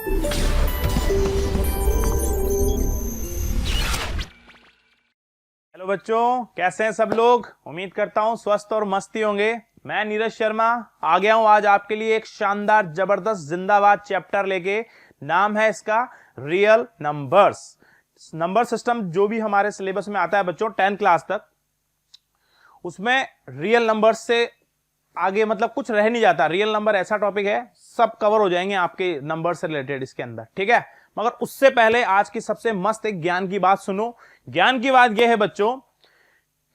Hello बच्चों, कैसे हैं सब लोग। उम्मीद करता हूं स्वस्थ और मस्ती होंगे। मैं नीरज शर्मा आ गया हूं आज आपके लिए एक शानदार जबरदस्त जिंदाबाद चैप्टर लेके। नाम है इसका रियल नंबर्स। नंबर सिस्टम जो भी हमारे सिलेबस में आता है बच्चों 10th क्लास तक, उसमें रियल नंबर्स से आगे मतलब कुछ रह नहीं जाता। रियल नंबर ऐसा टॉपिक है, सब कवर हो जाएंगे आपके नंबर से रिलेटेड इसके अंदर, ठीक है। मगर उससे पहले आज की सबसे मस्त एक ज्ञान की बात सुनो। ज्ञान की बात यह है बच्चों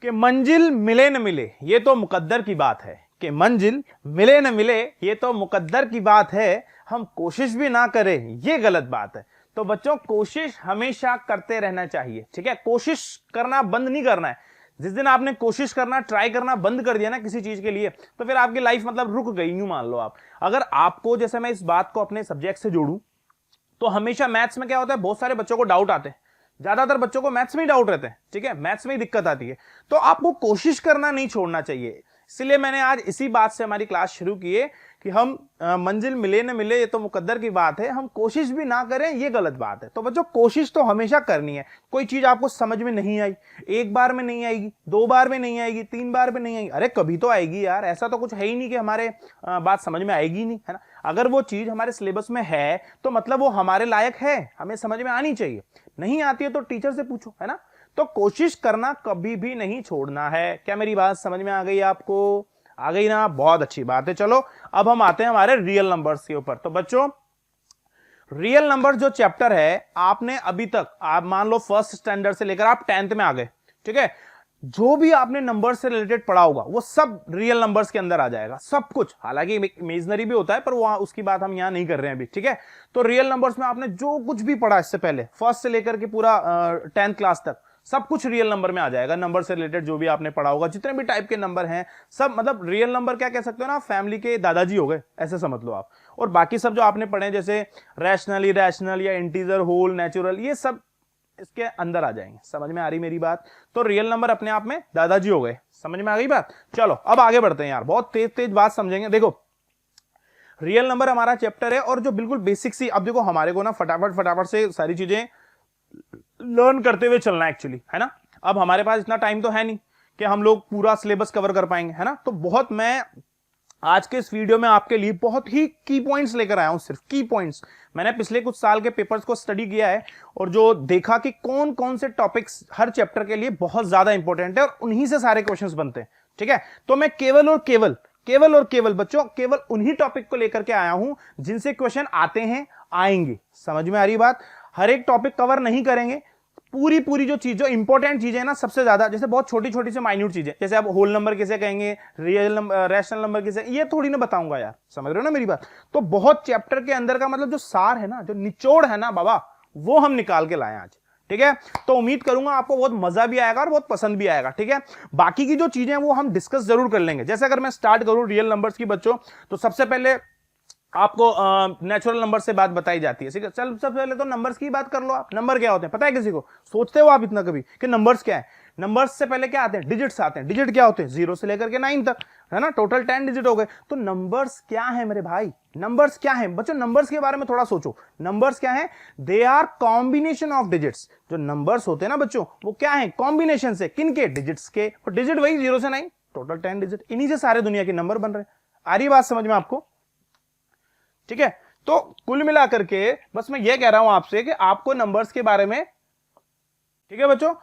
कि मंजिल मिले न मिले ये तो मुकद्दर की बात है। कि मंजिल मिले न मिले ये तो मुकद्दर की बात है, हम कोशिश भी ना करें ये गलत बात है। तो बच्चों कोशिश हमेशा करते रहना चाहिए, ठीक है। कोशिश करना बंद नहीं करना है। जिस दिन आपने कोशिश करना ट्राई करना बंद कर दिया ना किसी चीज के लिए, तो फिर आपकी लाइफ मतलब रुक गई, यूं मान लो आप। अगर आपको, जैसे मैं इस बात को अपने सब्जेक्ट से जोड़ूं, तो हमेशा मैथ्स में क्या होता है, बहुत सारे बच्चों को डाउट आते हैं। ज्यादातर बच्चों को मैथ्स में ही डाउट रहते हैं, ठीक है, मैथ्स में ही दिक्कत आती है। तो आपको कोशिश करना नहीं छोड़ना चाहिए। इसलिए मैंने आज इसी बात से हमारी क्लास शुरू की है कि हम मंजिल मिले न मिले ये तो मुकद्दर की बात है, हम कोशिश भी ना करें ये गलत बात है। तो बच्चों कोशिश तो हमेशा करनी है। कोई चीज आपको समझ में नहीं आई, एक बार में नहीं आएगी, 2 बार में नहीं आएगी, 3 बार में नहीं आएगी, अरे कभी तो आएगी यार। ऐसा तो कुछ है ही नहीं कि हमारे बात समझ में आएगी नहीं, है ना। अगर वो चीज हमारे सिलेबस में है तो मतलब वो हमारे लायक है, हमें समझ में आनी चाहिए। नहीं आती है तो टीचर से पूछो, है ना। तो कोशिश करना कभी भी नहीं छोड़ना है। क्या मेरी बात समझ में आ गई आपको? आ गई ना, बहुत अच्छी बात है। चलो अब हम आते हैं हमारे रियल नंबर्स के ऊपर। तो बच्चों रियल नंबर जो चैप्टर है, आपने अभी तक, आप मान लो फर्स्ट स्टैंडर्ड से लेकर आप 10th में आ गए, ठीक है। जो भी आपने नंबर से रिलेटेड पढ़ा होगा वो सब रियल नंबर्स के अंदर आ जाएगा, सब कुछ। हालांकि इमेजिनरी भी होता है पर वहां उसकी बात हम यहां नहीं कर रहे हैं अभी, ठीक है। तो रियल नंबर्स में आपने जो कुछ भी पढ़ा इससे पहले, फर्स्ट से लेकर के पूरा 10th क्लास तक, सब कुछ रियल नंबर में आ जाएगा। नंबर से रिलेटेड जो भी आपने पढ़ा होगा, जितने भी टाइप के नंबर हैं सब, मतलब रियल नंबर क्या कह सकते हो ना, फैमिली के दादाजी हो गए, ऐसे समझ लो आप। और बाकी सब जो आपने पढ़े जैसे रैशनल, इरैशनल या इंटीजर, होल, नेचुरल, ये सब इसके अंदर आ जाएंगे। समझ में आ रही मेरी बात? तो रियल नंबर अपने आप में दादाजी हो गए। समझ में आ गई बात? चलो अब आगे बढ़ते हैं यार, बहुत तेज तेज बात समझेंगे। देखो रियल नंबर हमारा चैप्टर है और जो बिल्कुल बेसिक सी, अब देखो हमारे को ना फटाफट से सारी चीजें लर्न करते हुए चलना है एक्चुअली, है ना। अब हमारे पास इतना टाइम तो है नहीं कि हम लोग पूरा सिलेबस कवर कर पाएंगे, है ना। तो बहुत मैं आज के इस वीडियो में आपके लिए बहुत ही की पॉइंट्स लेकर आया हूं, सिर्फ की पॉइंट्स। मैंने पिछले कुछ साल के पेपर्स को स्टडी किया है और जो देखा कि कौन कौन से टॉपिक्स हर चैप्टर के लिए बहुत ज्यादा इंपॉर्टेंट है और उन्हीं से सारे क्वेश्चंस बनते हैं, ठीक है। तो मैं केवल बच्चों केवल उन्हीं टॉपिक को लेकर के आया हूं जिनसे क्वेश्चन आते हैं, आएंगे। समझ में आ रही बात? हर एक टॉपिक कवर नहीं करेंगे, पूरी जो चीज, जो इंपॉर्टेंट चीजें है ना सबसे ज्यादा, जैसे बहुत छोटी छोटी से माइन्यूट चीजें, जैसे आप होल नंबर किसे कहेंगे, रियल नंबर, रैशनल नंबर किसे, ये थोड़ी ना बताऊंगा यार। समझ रहे हो ना मेरी बात? तो बहुत चैप्टर के अंदर का मतलब जो सार है ना, जो निचोड़ है ना बाबा, वो हम निकाल के लाए आज, ठीक है। तो उम्मीद करूंगा आपको बहुत मजा भी आएगा और बहुत पसंद भी आएगा, ठीक है। बाकी की जो चीजें हैं वो हम डिस्कस जरूर कर लेंगे। जैसे अगर मैं स्टार्ट करूं रियल नंबर्स की बच्चों, तो सबसे पहले आपको नेचुरल नंबर से बात बताई जाती है, ठीक है। चल सबसे पहले तो नंबर्स की बात कर लो आप। नंबर क्या होते हैं पता है किसी को? सोचते हो आप इतना कभी कि नंबर्स क्या है? नंबर्स से पहले क्या आते हैं? डिजिट्स आते हैं। डिजिट क्या होते हैं? 0 से लेकर के 9 तक, है ना। टोटल 10 डिजिट हो गए। तो नंबर्स क्या है मेरे भाई? नंबर्स क्या है बच्चों? नंबर्स के बारे में थोड़ा सोचो। नंबर्स क्या है? They are combination of digits. जो नंबर्स होते हैं ना बच्चों, वो क्या है? कॉम्बिनेशन से। किनके? डिजिट्स के। और डिजिट वही 0 से 9, टोटल 10 डिजिट। इन्हीं से सारे दुनिया के नंबर बन रहे हैं। आ रही बात समझ में आपको? ठीक है। तो कुल मिलाकर के बस मैं ये कह रहा हूं आपसे कि आपको नंबर्स के बारे में, ठीक है बच्चों,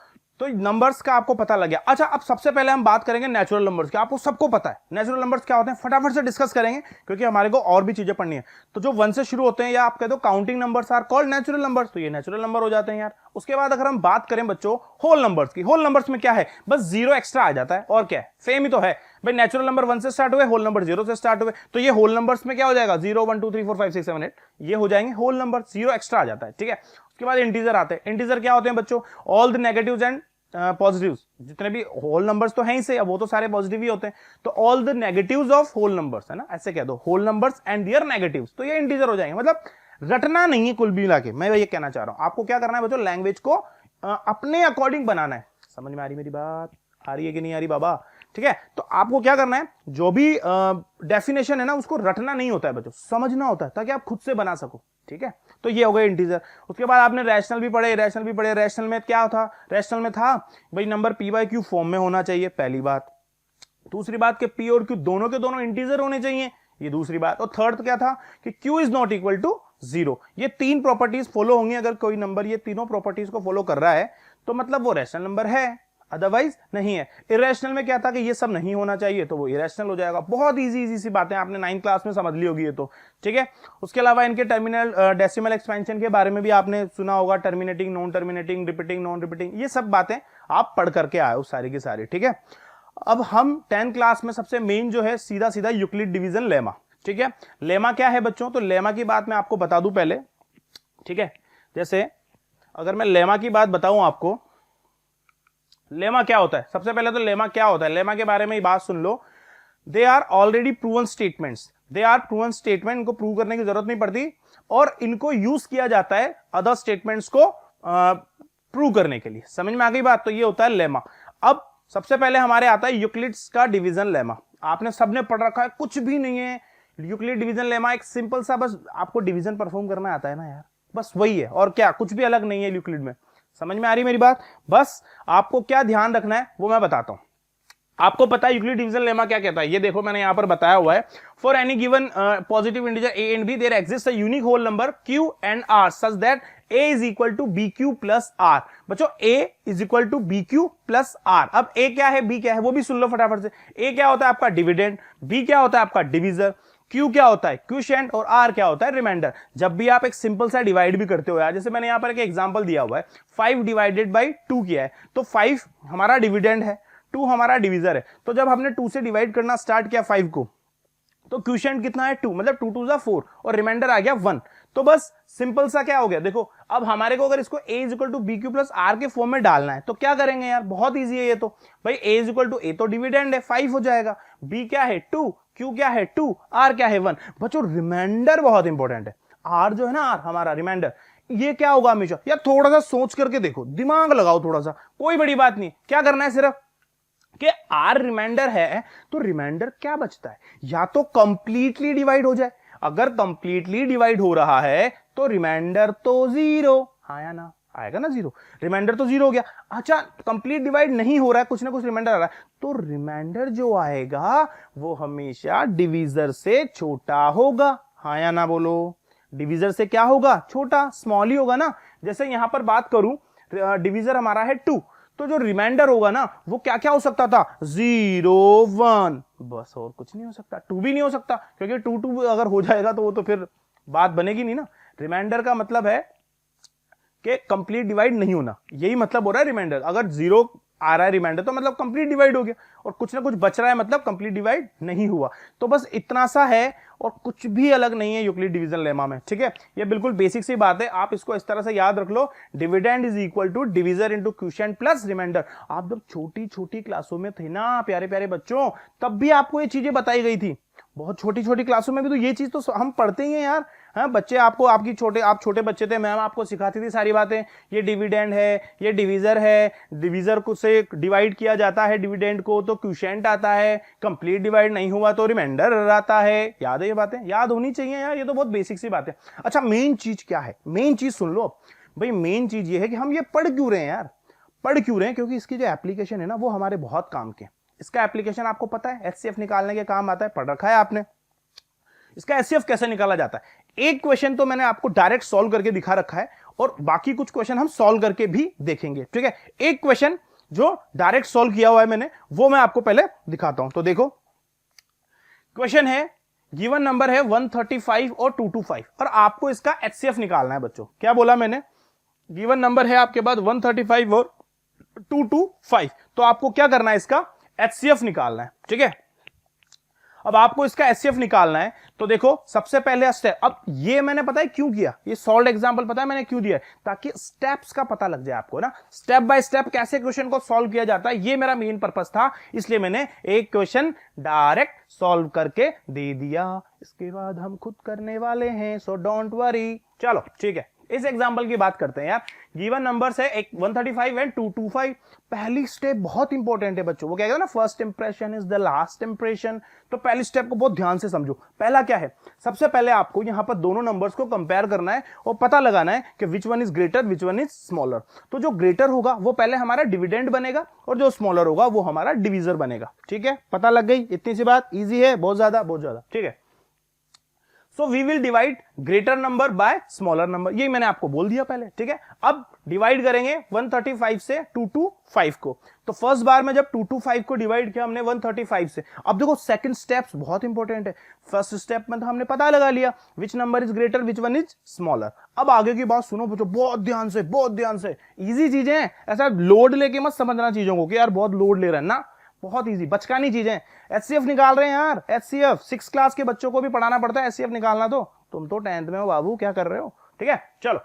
तो नंबर्स का आपको पता लग गया। अच्छा अब सबसे पहले हम बात करेंगे नेचुरल नंबर्स की। आपको सबको पता है नेचुरल नंबर्स क्या होते हैं, फटाफट से डिस्कस करेंगे क्योंकि हमारे को और भी चीजें पढ़नी है। तो जो 1 से शुरू होते हैं, या आप कह दो counting numbers are called natural numbers, तो ये नेचुरल नंबर हो जाते हैं यार। उसके बाद अगर हम बात करें बच्चों होल नंबर्स की, होल नंबर्स में क्या है? बस 0 एक्स्ट्रा आ जाता है और क्या है, सेम ही तो है भाई। नेचुरल नंबर 1 से स्टार्ट हुए, होल नंबर 0 से स्टार्ट हुए, तो ये होल नंबर्स में क्या हो जाएगा? 0 1 2 3 4 5 6 7 8, ये हो जाएंगे होल नंबर। 0 एक्स्ट्रा आ जाता है, ठीक है। उसके बाद इंटीजर आते हैं। इंटीजर क्या होते हैं बच्चों? All the negatives and positives. जितने भी होल नंबर्स तो हैं ही से, अब वो तो सारे पॉजिटिव ही होते हैं। तो all the negatives of whole numbers, है ना, ऐसे कह दो, whole numbers and their negatives, तो ये इंटीजर हो जाएंगे। मतलब रटना नहीं है कुल मिला के, मैं ये कहना चाह रहा हूं। आपको क्या करना है बच्चों? लैंग्वेज को अपने अकॉर्डिंग बनाना है। समझ में आ रही मेरी बात? आ रही है कि नहीं आ रही बाबा? ठीक है। तो आपको क्या करना है, जो भी डेफिनेशन है ना उसको रटना नहीं होता है बच्चों, समझना होता है ताकि आप खुद से बना सको। ठीक है, तो ये हो गए इंटीजर। उसके बाद आपने रैशनल भी पढ़े, रैशनल में क्या था, रैशनल में था भाई number P by Q form में होना चाहिए, पहली बात। दूसरी बात कि पी और क्यू दोनों के दोनों इंटीजर होने चाहिए, ये दूसरी बात। और थर्ड क्या था कि Q is not equal to 0। ये तीन प्रॉपर्टीज फॉलो होंगी। अगर कोई नंबर ये तीनों प्रॉपर्टीज को फॉलो कर रहा है तो मतलब वो रैशनल नंबर है, अदरवाइज नहीं है। इरेशनल में क्या था कि ये सब नहीं होना चाहिए, तो वो इरेशनल हो जाएगा। बहुत इजी सी बातें आपने 9th क्लास में समझ ली होगी ये तो, ठीक है। उसके अलावा इनके टर्मिनल डेसिमल एक्सपेंशन के बारे में भी आपने सुना होगा, terminating, non terminating, repeating, non repeating, ये सब बातें आप पढ़ करके आए हो सारी की सारी, ठीक है। अब हम 10th क्लास में सबसे मेन जो है सीधा सीधा यूक्लिड डिवीजन लेमा, ठीक है। लेमा क्या है बच्चों, तो लेमा की बात मैं आपको बता दूं पहले, ठीक है। जैसे अगर मैं लेमा की बात बताऊं आपको, लेमा क्या होता है, सबसे पहले तो लेमा क्या होता है, लेमा के बारे में ही बात सुन लो। They are already proven statements, they are proven statement, इनको प्रूव करने की जरूरत नहीं पड़ती और इनको यूज किया जाता है अदर स्टेटमेंट्स को प्रूव करने के लिए। समझ में आ गई बात, तो ये होता है लेमा। अब सबसे पहले हमारे आता है यूक्लिड्स का डिवीजन लेमा, आपने सबने पढ़ रखा है, कुछ भी नहीं है। यूक्लिड डिवीजन लेमा एक सिंपल सा, बस आपको डिवीजन परफॉर्म करना आता है ना यार, बस वही है, और क्या, कुछ भी अलग नहीं है यूक्लिड में। समझ में आ रही मेरी बात, बस आपको क्या ध्यान रखना है वो मैं बताता हूं। आपको पता है यूक्लिड डिवीजन लेमा क्या कहता है, ये देखो मैंने यहां पर बताया हुआ है। For any given positive integer a and b there exist a unique whole number q and r such that a is equal to bq plus r। बच्चों a is equal to bq plus r। अब a क्या है, b क्या है, वो भी सुन लो फटाफट से। a क्या होता है आपका डिविडेंड, b क्या होता है आपका डिविजर, Q क्या होता है क्वोशिएंट और R क्या होता है रिमाइंडर। जब भी आप एक सिंपल सा डिवाइड भी करते हो यार, जैसे मैंने यहां पर एक एग्जांपल दिया हुआ है, 5 डिवाइडेड बाय 2 किया है, तो 5 हमारा डिविडेंड है, 2 हमारा डिविजर है। तो जब हमने 2 से डिवाइड करना स्टार्ट किया 5 को, तो क्वोशिएंट कितना है 2, मतलब 2 2 4 और रिमाइंडर आ गया 1। तो बस सिंपल सा क्या हो गया, देखो अब हमारे को अगर इसको a is equal to B Q plus R के फॉर्म में डालना है तो क्या करेंगे यार, बहुत इजी है ये तो। भाई a is equal to a तो डिविडेंड है 5 हो जाएगा, b क्या है 2, q क्या है 2, r क्या है 1। बच्चों रिमाइंडर बहुत इंपॉर्टेंट है, r जो है ना, r हमारा रिमाइंडर, ये क्या होगा हमेशा यार, थोड़ा सा सोच करके देखो, दिमाग लगाओ थोड़ा सा, कोई बड़ी बात नहीं। क्या करना है सिर्फ कि r रिमाइंडर है तो रिमाइंडर क्या बचता है, या तो कंप्लीटली डिवाइड हो जाए, अगर कंप्लीटली डिवाइड हो रहा है तो रिमाइंडर तो 0, हाँ या ना, आएगा ना 0, रिमाइंडर तो 0 हो गया। अच्छा कंप्लीट डिवाइड नहीं हो रहा है, कुछ ना कुछ रिमाइंडर आ रहा है, तो रिमाइंडर जो आएगा वो हमेशा डिविजर से छोटा होगा, हाँ या ना बोलो। डिविजर से क्या होगा, छोटा, स्मॉल ही होगा ना। जैसे यहां पर बात करूं, डिविजर हमारा है 2, तो जो रिमाइंडर होगा ना वो क्या क्या हो सकता था, 0 1, बस और कुछ नहीं हो सकता। 2 भी नहीं हो सकता, क्योंकि 2 2 अगर हो जाएगा तो वो तो फिर बात बनेगी नहीं ना। रिमाइंडर का मतलब है कि कंप्लीट डिवाइड नहीं होना, यही मतलब हो रहा है रिमाइंडर। अगर 0 आ रहा है रिमाइंडर तो मतलब कंप्लीट डिवाइड हो गया, और कुछ ना कुछ बच रहा है मतलब कंप्लीट डिवाइड नहीं हुआ। तो बस इतना सा है और कुछ भी अलग नहीं है यूक्लिड डिवीजन लेमा में, ठीक है। ये बिल्कुल बेसिक सी बात है, आप इसको इस तरह से याद रख लो, dividend is equal to divisor into quotient plus remainder. आप जब छोटी छोटी क्लासों में थे ना प्यारे प्यारे बच्चों, तब भी आपको ये चीजें बताई गई थी। बहुत छोटी छोटी क्लासों में भी तो ये चीज तो हम पढ़ते ही हैं यार। हाँ बच्चे आपको, आपकी छोटे, आप छोटे बच्चे थे, मैम आपको सिखाती थी सारी बातें, ये डिविडेंड है, ये डिविजर है, डिविजर को से डिवाइड किया जाता है डिविडेंड को तो क्वोशिएंट आता है, कंप्लीट डिवाइड नहीं हुआ तो रिमाइंडर आता है। याद है, ये बातें याद होनी चाहिए यार, ये तो बहुत बेसिक सी बात है। अच्छा मेन चीज क्या है, मेन चीज सुन लो भाई। मेन चीज ये है कि हम ये पढ़ क्यों रहे हैं यार, पढ़ क्यों रहे हैं, क्योंकि इसकी जो एप्लीकेशन है ना वो हमारे बहुत काम के। इसका एप्लीकेशन आपको पता है, एचसीएफ निकालने के काम आता है, पढ़ रखा है आपने। इसका एचसीएफ कैसे निकाला जाता है, एक क्वेश्चन तो मैंने आपको डायरेक्ट सॉल्व करके दिखा रखा है, और बाकी कुछ क्वेश्चन हम सॉल्व करके भी देखेंगे, ठीक है। एक क्वेश्चन जो डायरेक्ट सॉल्व किया हुआ है मैंने, वो मैं आपको पहले दिखाता हूं। तो देखो क्वेश्चन है, गिवन नंबर है 135 और 225, और आपको इसका एचसीएफ निकालना है बच्चों। क्या बोला मैंने, गिवन नंबर है आपके पास 135 और 225, तो आपको क्या करना है, इसका एचसीएफ निकालना है, ठीक है। अब आपको इसका एचसीएफ निकालना है, तो देखो सबसे पहले स्टेप, अब ये मैंने पता है क्यों किया, ये सॉल्व एग्जांपल पता है मैंने क्यों दिया है, ताकि स्टेप्स का पता लग जाए आपको ना, स्टेप बाय स्टेप कैसे क्वेश्चन को सॉल्व किया जाता है, ये मेरा मेन पर्पस था। इसलिए मैंने एक क्वेश्चन डायरेक्ट सॉल्व करके दे दिया, इसके बाद हम खुद करने वाले हैं, सो डोंट वरी। चलो ठीक है, इस एग्जांपल की बात करते हैं यार। गिवन नंबर्स है एक 135 एंड 225। पहली स्टेप बहुत इंपॉर्टेंट है बच्चों, वो क्या कहते हैं ना, first impression is the last impression. तो पहली स्टेप को बहुत ध्यान से समझो। पहला क्या है, सबसे पहले आपको यहां पर दोनों नंबर्स को कंपेयर करना है और पता लगाना है कि which one is greater which one is smaller. तो जो ग्रेटर होगा वो पहले हमारा डिविडेंड बनेगा और जो स्मॉलर होगा वो हमारा डिविजर बनेगा। ठीक है, पता लग गई, इतनी सी बात, इजी है, बहुत ज्यादा। ठीक है, so we will divide greater number by smaller number, यही मैंने आपको बोल दिया पहले। ठीक है, अब डिवाइड करेंगे 135 से 225 को। तो फर्स्ट बार में जब 225 को डिवाइड किया हमने 135 से, अब देखो सेकंड स्टेप्स बहुत इंपॉर्टेंट है। फर्स्ट स्टेप में तो हमने पता लगा लिया which number is greater which one is smaller. अब आगे की बात सुनो बच्चों, बहुत ध्यान से, इजी चीजें हैं, ऐसा लोड लेके मत समझना चीजों को कि यार बहुत लोड ले रहा है ना, बहुत इजी बचकानी चीजें। एचसीएफ निकाल रहे हैं यार, एचसीएफ 6 क्लास के बच्चों को भी पढ़ाना पड़ता है एचसीएफ निकालना। तो तुम तो 10th में हो बाबू, क्या कर रहे हो। ठीक है, चलो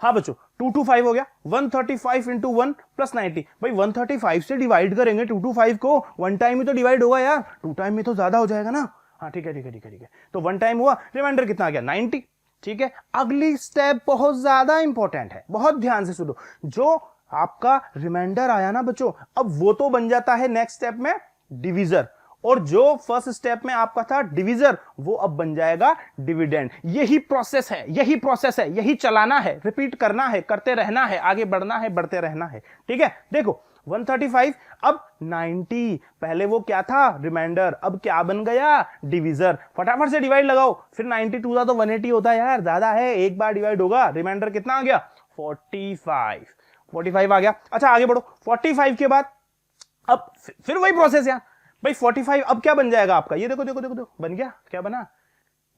हाँ बच्चों 225 हो गया, 135 इंटू 1 प्लस 90। भाई 135 से डिवाइड करेंगे 225 को, वन टाइम ही तो डिवाइड होगा यार, 2 टाइम में तो ज्यादा हो जाएगा ना। हाँ ठीक है, तो 1 टाइम हुआ, रिमाइंडर कितना आ गया 90। ठीक है, अगली स्टेप बहुत ज्यादा इंपॉर्टेंट है, बहुत ध्यान से सुनो। जो आपका रिमाइंडर आया ना बच्चों, अब वो तो बन जाता है नेक्स्ट स्टेप में डिविजर, और जो फर्स्ट स्टेप में आपका था डिविजर वो अब बन जाएगा डिविडेंड। यही प्रोसेस है, यही चलाना है, रिपीट करना है, करते रहना है, आगे बढ़ना है, बढ़ते रहना है। ठीक है, देखो 135 अब 90, पहले वो क्या था रिमाइंडर, अब क्या बन गया डिविजर। फटाफट से डिवाइड लगाओ, फिर 92 था तो 180 होता है यार, ज्यादा है, एक बार डिवाइड होगा, रिमाइंडर कितना आ गया 45 आ गया। अच्छा आगे बढ़ो, 45 के बाद अब फिर वही प्रोसेस यार भाई। 45 अब क्या बन जाएगा आपका, ये देखो बन गया, क्या बना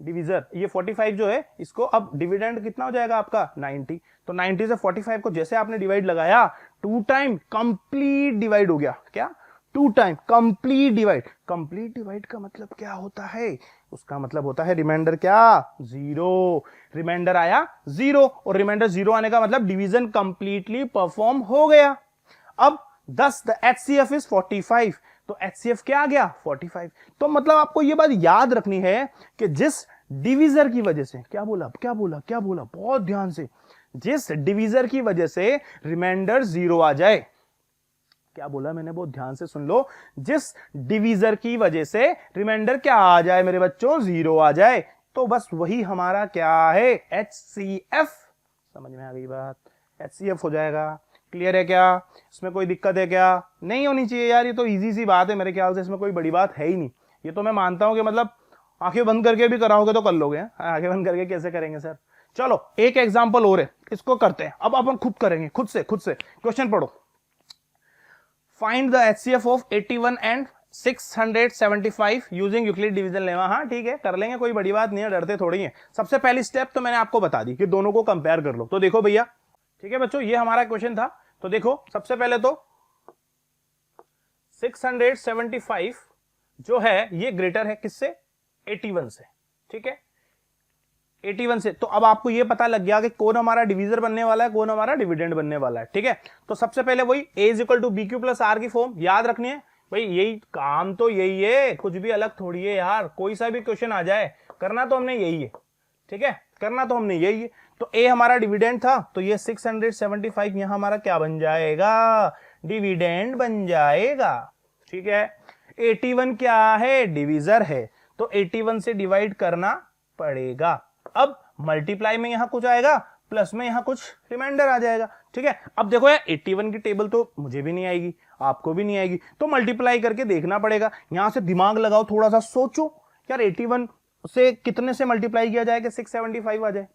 डिविजर। ये 45 जो है इसको अब डिविडेंड कितना हो जाएगा आपका 90। तो 90 से 45 को जैसे आपने डिवाइड लगाया 2 टाइम कंप्लीट डिवाइड हो गया। क्या 2 टाइम कंप्लीट डिवाइड का मतलब क्या होता है, उसका मतलब होता है रिमाइंडर क्या 0। रिमाइंडर आया 0 और रिमाइंडर 0 आने का मतलब डिवीजन कंप्लीटली परफॉर्म हो गया। अब 10 द एचसीएफ इज 45, तो एचसीएफ क्या आ गया 45। तो मतलब आपको यह बात याद रखनी है कि जिस डिवीजर की वजह से, क्या बोला बहुत ध्यान से, जिस डिवीजर की वजह से रिमाइंडर 0 आ जाए, क्या बोला मैंने, बहुत ध्यान से सुन लो, जिस डिवीजर की वजह से रिमाइंडर क्या आ जाए मेरे बच्चों 0 आ जाए, तो बस वही हमारा क्या है एचसीएफ। समझ में आ गई बात, एचसीएफ हो जाएगा। क्लियर है क्या, इसमें कोई दिक्कत है क्या, नहीं होनी चाहिए यार, ये तो इजी सी बात है मेरे ख्याल से, इसमें कोई बड़ी बात है ही नहीं। ये तो मैं मानता हूं कि मतलब आंखें बंद करके भी कराओगे तो कर लोगे। आंखें बंद करके कैसे करेंगे सर। चलो एक एग्जांपल और है, इसको करते हैं। अब अपन खुद करेंगे, खुद से क्वेश्चन पढ़ो। Find the HCF of 81 and 675 using Euclid division lemma. हाँ ठीक है, कर लेंगे, कोई बड़ी बात नहीं है, डरते थोड़ी है। सबसे पहली स्टेप तो मैंने आपको बता दी कि दोनों को कंपेयर कर लो। तो देखो भैया, ठीक है बच्चों, ये हमारा क्वेश्चन था। तो देखो सबसे पहले तो 675 जो है ये ग्रेटर है किससे 81 से। ठीक है, 81 से। तो अब आपको ये पता लग गया कि कौन हमारा डिवीजर बनने वाला है, कौन हमारा डिविडेंड बनने वाला है। ठीक है, तो सबसे पहले वही a is equal to B Q plus R की फॉर्म याद रखनी है भाई। यही काम तो यही है, कुछ भी अलग थोड़ी है यार। कोई सा भी क्वेश्चन आ जाए, करना तो हमने यही है। ठीक है, करना तो हमने यही है। तो a हमारा डिविडेंड था, तो ये 675 यहां हमारा क्या बन जाएगा डिविडेंड बन जाएगा। ठीक है, 81 क्या है डिवीजर है, तो 81 से डिवाइड करना पड़ेगा। अब मल्टीप्लाई में यहां कुछ आएगा, प्लस में यहां कुछ रिमाइंडर आ जाएगा। ठीक है, अब देखो यार 81 की टेबल तो मुझे भी नहीं आएगी, आपको भी नहीं आएगी, तो मल्टीप्लाई करके देखना पड़ेगा। यहां से दिमाग लगाओ, थोड़ा सा सोचो यार 81 से कितने से मल्टीप्लाई किया जाए कि 675 आ जाए।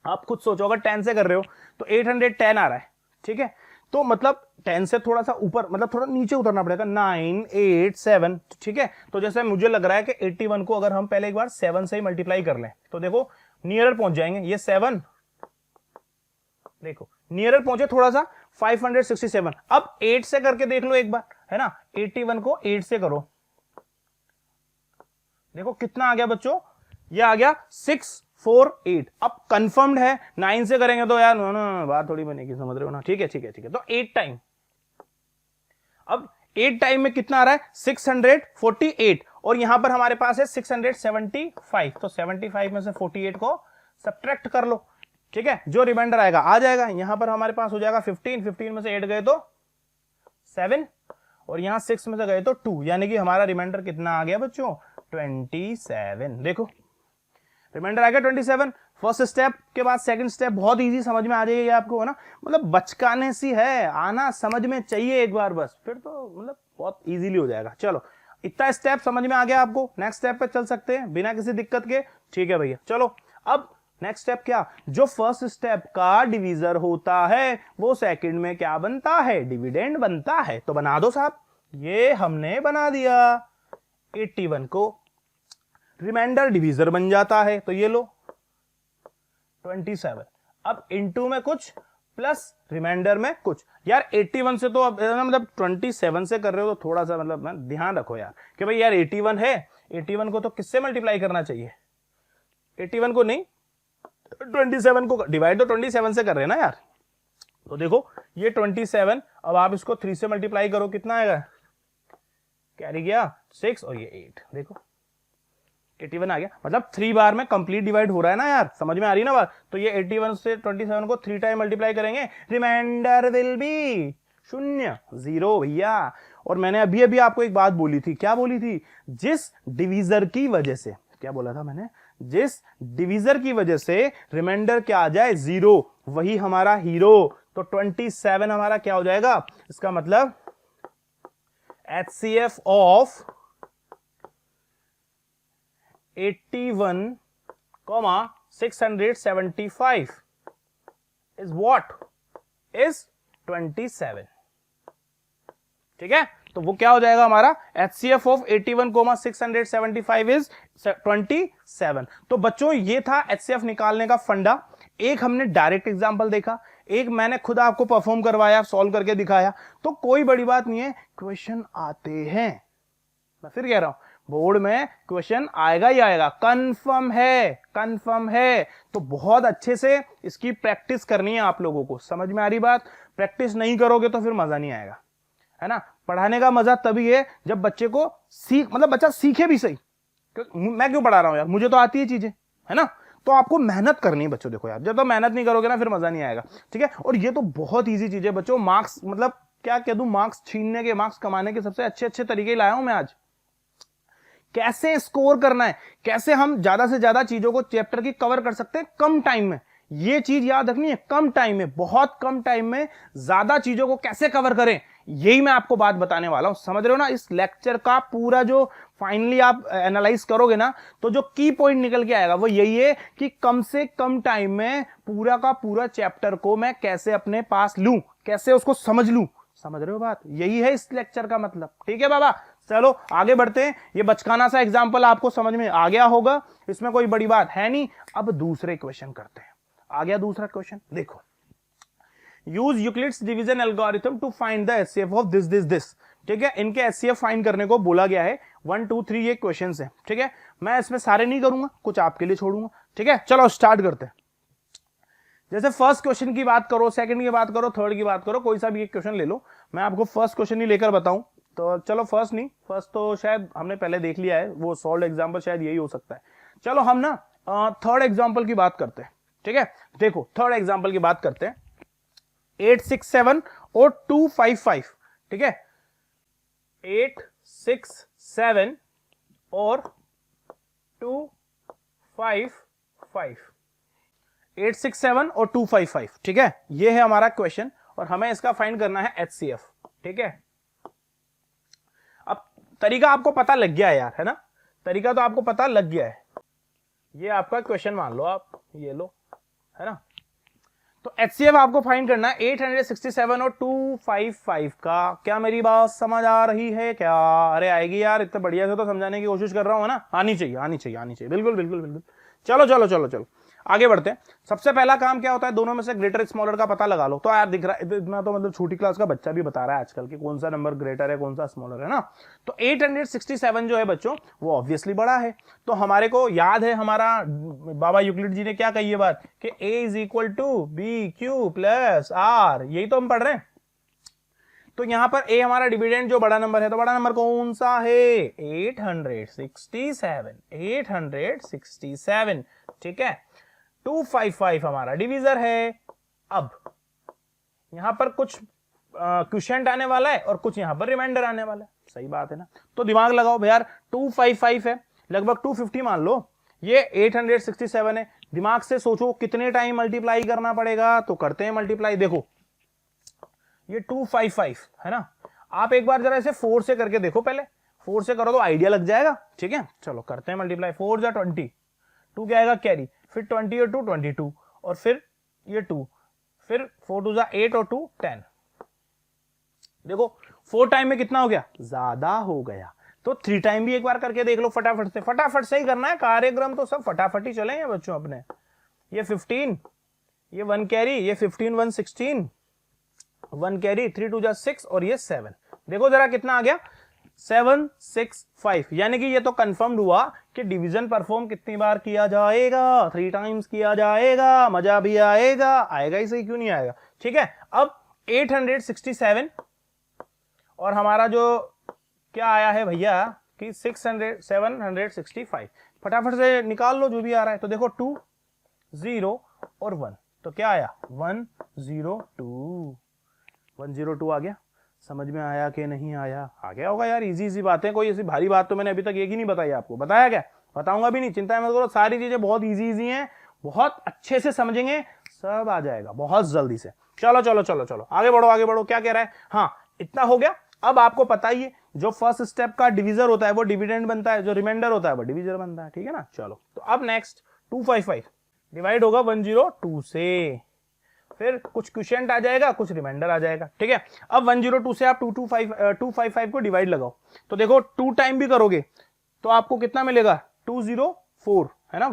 आप खुद सोचो, अगर 10 से कर रहे हो तो 810 आ रहा है। ठीक है, तो मतलब 10 से थोड़ा सा ऊपर, मतलब थोड़ा नीचे उतरना पड़ेगा, 9 8 7। ठीक है, तो जैसे मुझे लग रहा है कि 81 को अगर हम पहले एक बार 7 से ही मल्टीप्लाई कर लें तो देखो नियरर पहुंच जाएंगे। ये 7 देखो नियरर पहुंचे थोड़ा सा 567। अब 8 से करके देख लो एक बार, है ना। 81 को 8 से करो, देखो कितना आ गया बच्चों, ये आ गया 648। अब कंफर्म्ड है, 9 से करेंगे तो यार ना बात थोड़ी बनेगी, समझ रहे हो ना। ठीक है, तो 8 टाइम, अब 8 टाइम में कितना आ रहा है 648, और यहां पर हमारे पास है 675। तो 75 में से 48 को सब्ट्रैक्ट कर लो। ठीक है, जो रिमाइंडर आएगा आ जाएगा। यहां पर हमारे पास हो जाएगा 15, 15 में से 8 गए तो 7, और यहां 6 में से गए तो 2, यानी कि हमारा रिमाइंडर कितना आ गया बच्चों, 27। देखो रिमाइंडर आ गया 27। फर्स्ट स्टेप के बाद सेकंड स्टेप बहुत इजी, समझ में आ जाएगी आपको, है ना, मतलब बचकाने सी है, आना समझ में चाहिए एक बार बस, फिर तो मतलब बहुत इजीली हो जाएगा। चलो इतना स्टेप समझ में आ गया आपको, नेक्स्ट स्टेप पे चल सकते हैं बिना किसी दिक्कत के। ठीक है भैया, चलो अब नेक्स्ट स्टेप क्या, जो फर्स्ट स्टेप का डिवीजर होता है वो सेकंड में क्या बनता है, डिविडेंड बनता है। तो बना दो साहब, ये हमने बना दिया, 81 को रिमाइंडर डिवीजर बन जाता है, तो ये लो 27। अब इनटू में कुछ प्लस रिमाइंडर में कुछ। यार 81 से तो अब मतलब 27 से कर रहे हो तो थोड़ा सा मतलब ध्यान रखो यार कि भाई यार 81 है, 81 को तो किससे मल्टीप्लाई करना चाहिए, 81 को नहीं 27 को डिवाइड तो 27 से कर रहे हैं ना यार। तो देखो ये 27, अब आप इसको 3 से मल्टीप्लाई करो, कितना आएगा, कैरी गया 6 और ये 8, देखो 81 आ गया। मतलब 3 बार में कंप्लीट डिवाइड हो रहा है ना यार, समझ में आ रही है ना बात। तो ये 81 से 27 को 3 टाइम मल्टीप्लाई करेंगे, रिमाइंडर विल बी 0, 0 भैया। और मैंने अभी अभी आपको एक बात बोली थी, क्या बोली थी, जिस डिवीजर की वजह से, क्या बोला था मैंने, जिस डिवीजर की वजह से रिमाइंडर क्या आ जाए 0, वही हमारा हीरो। तो 27 हमारा क्या हो जाएगा, इसका मतलब HCF of 81, 675 is what? is 27। ठीक है, तो वो क्या हो जाएगा हमारा, HCF ऑफ 81, 675 is 27। तो बच्चों ये था HCF निकालने का फंडा। एक हमने डायरेक्ट एग्जांपल देखा, एक मैंने खुद आपको परफॉर्म करवाया, सॉल्व करके दिखाया। तो कोई बड़ी बात नहीं है, क्वेश्चन आते हैं, मैं फिर कह रहा हूं बोर्ड में क्वेश्चन आएगा ही आएगा, कंफर्म है, कंफर्म है। तो बहुत अच्छे से इसकी प्रैक्टिस करनी है आप लोगों को, समझ में आ रही बात। प्रैक्टिस नहीं करोगे तो फिर मजा नहीं आएगा, है ना। पढ़ाने का मजा तभी है जब बच्चे को मतलब बच्चा सीखे भी सही। मैं क्यों पढ़ा रहा हूं यार, मुझे तो आती है चीजें, है ना। तो आपको मेहनत करनी है बच्चों, देखो यार जब तो मेहनत नहीं करोगे ना फिर मजा नहीं आएगा। ठीक है, और ये तो बहुत ईजी चीज है बच्चों, मार्क्स मतलब क्या कह दूं, मार्क्स छीनने के, मार्क्स कमाने के सबसे अच्छे अच्छे तरीके लाया हूं मैं आज। कैसे स्कोर करना है, कैसे हम ज्यादा से ज्यादा चीजों को चैप्टर की कवर कर सकते हैं कम टाइम में। ये चीज याद रखनी है, कम टाइम में, बहुत कम टाइम में ज्यादा चीजों को कैसे कवर करें, यही मैं आपको बात बताने वाला हूं। समझ रहे हो ना, इस लेक्चर का पूरा जो फाइनली आप एनालाइज करोगे ना, तो जो की पॉइंट निकल के आएगा वो यही है कि कम से कम टाइम में पूरा का पूरा चैप्टर को मैं कैसे अपने पास लूं, कैसे उसको समझ लूं। समझ रहे हो बात, यही है इस लेक्चर का मतलब। ठीक है बाबा, चलो आगे बढ़ते हैं। ये बचकाना सा एग्जांपल आपको समझ में आ गया होगा, इसमें कोई बड़ी बात है नहीं। अब दूसरे क्वेश्चन करते हैं। आ गया दूसरा क्वेश्चन, देखो, use Euclid's division algorithm to find the HCF of this this this. ठीक है, इनके एचसीएफ फाइंड करने को बोला गया है। 1 2 3 ये क्वेश्चन है। ठीक है, मैं इसमें सारे नहीं करूंगा, कुछ आपके लिए छोड़ूंगा। ठीक है, चलो स्टार्ट करते हैं। जैसे फर्स्ट क्वेश्चन की बात करो, सेकंड की बात करो, थर्ड की बात करो, कोई सा भी एक क्वेश्चन ले लो। मैं आपको फर्स्ट क्वेश्चन ही लेकर बताऊं तो चलो, फर्स्ट नहीं, फर्स्ट तो शायद हमने पहले देख लिया है, वो सॉल्व एग्जांपल शायद यही हो सकता है। चलो हम ना थर्ड एग्जांपल की बात करते हैं। ठीक है, देखो थर्ड एग्जांपल की बात करते हैं। 867 और 255। ठीक है, 867 और 255, 867 और 255। ठीक है, ये है हमारा क्वेश्चन और हमें इसका फाइंड करना है एचसीएफ। ठीक है, अब तरीका आपको पता लग गया है यार, है ना, तरीका तो आपको पता लग गया है। ये आपका क्वेश्चन मान लो आप, ये लो, है ना। तो एचसीएफ आपको फाइंड करना है 867 और 255 का। क्या मेरी बात समझ आ रही है क्या? अरे आएगी यार, इतना बढ़िया से तो समझाने की कोशिश कर रहा हूं ना, आनी चाहिए आनी चाहिए आनी चाहिए, बिल्कुल बिल्कुल बिल्कुल। चलो चलो चलो चलो आगे बढ़ते हैं। सबसे पहला काम क्या होता है, दोनों में से ग्रेटर स्मॉलर का पता लगा लो। तो यार दिख रहा है इतना तो मतलब छोटी क्लास का बच्चा भी बता रहा है आजकल कि कौन सा नंबर ग्रेटर है कौन सा स्मॉलर है ना। तो 867 जो है बच्चों वो ऑब्वियसली बड़ा है। तो हमारे को याद है, हमारा बाबा यूक्लिड जी ने क्या कही है बात कि a is equal to B Q plus R, यही तो हम पढ़ रहे हैं। तो यहां पर a हमारा डिविडेंड जो बड़ा नंबर है, तो बड़ा नंबर कौन सा है, 867, 867। ठीक है, 255 हमारा डिवीजर है। अब यहां पर कुछ क्वोशिएंट आने वाला है और कुछ यहां पर रिमाइंडर आने वाला है, सही बात है ना। तो दिमाग लगाओ भैया, 255 है, लगभग 250 मान लो, ये 867 है। दिमाग से सोचो कितने टाइम मल्टीप्लाई करना पड़ेगा, तो करते हैं मल्टीप्लाई। देखो ये 255 है ना, आप एक बार जरा इसे 4 से करके देखो, पहले 4 से करो तो आइडिया लग जाएगा, ठीक है। चलो करते हैं मल्टीप्लाई। 4 जा 20, 2 क्या आएगा कैरी, फिर 20 और 2 22, और फिर ये 2, फिर 4 2 जा 8 और 2 10। देखो 4 टाइम में कितना हो गया, ज्यादा हो गया। तो 3 टाइम भी एक बार करके देख लो फटाफट से ही करना है, कार्यक्रम तो सब फटाफट ही चलेंगे बच्चों अपने। ये 15, ये 1 कैरी, ये 15 1 16, 1 कैरी, 3 2 जा 6 और ये 7। देखो जरा कितना आ गया, 765। यानी कि ये तो कंफर्म हुआ कि डिवीजन परफॉर्म कितनी बार किया जाएगा, 3 टाइम्स किया जाएगा, मजा भी आएगा, आएगा ही सही, क्यों नहीं आएगा, ठीक है। अब 867 और हमारा जो क्या आया है भैया कि 765, फटाफट से निकाल लो जो भी आ रहा है। तो देखो 2 0 और 1, तो क्या आया 102, 102 आ गया। समझ में आया कि नहीं आया, आ गया होगा यार, इजी बातें, कोई ऐसी भारी बात तो मैंने अभी तक एक ही नहीं बताई आपको, बताया क्या, बताऊंगा भी नहीं, चिंता मत करो, सारी चीजें बहुत इजी हैं, बहुत अच्छे से समझेंगे, सब आ जाएगा बहुत जल्दी से। चलो चलो चलो चलो आगे बढ़ो, क्या कह रहा है, हाँ इतना हो गया। अब आपको पता ही है जो फर्स्ट स्टेप का डिविजर होता है वो डिविडेंड बनता है, जो रिमाइंडर होता है वो डिविजर बनता है, ठीक है ना। चलो तो अब नेक्स्ट 255 डिवाइड होगा 102 से, फिर कुछ क्वोशिएंट आ जाएगा, कुछ रिमाइंडर आ जाएगा, ठीक है। अब 102 से आप 255 को डिवाइड लगाओ, तो देखो 2 टाइम भी करोगे तो आपको कितना मिलेगा, 204 है ना,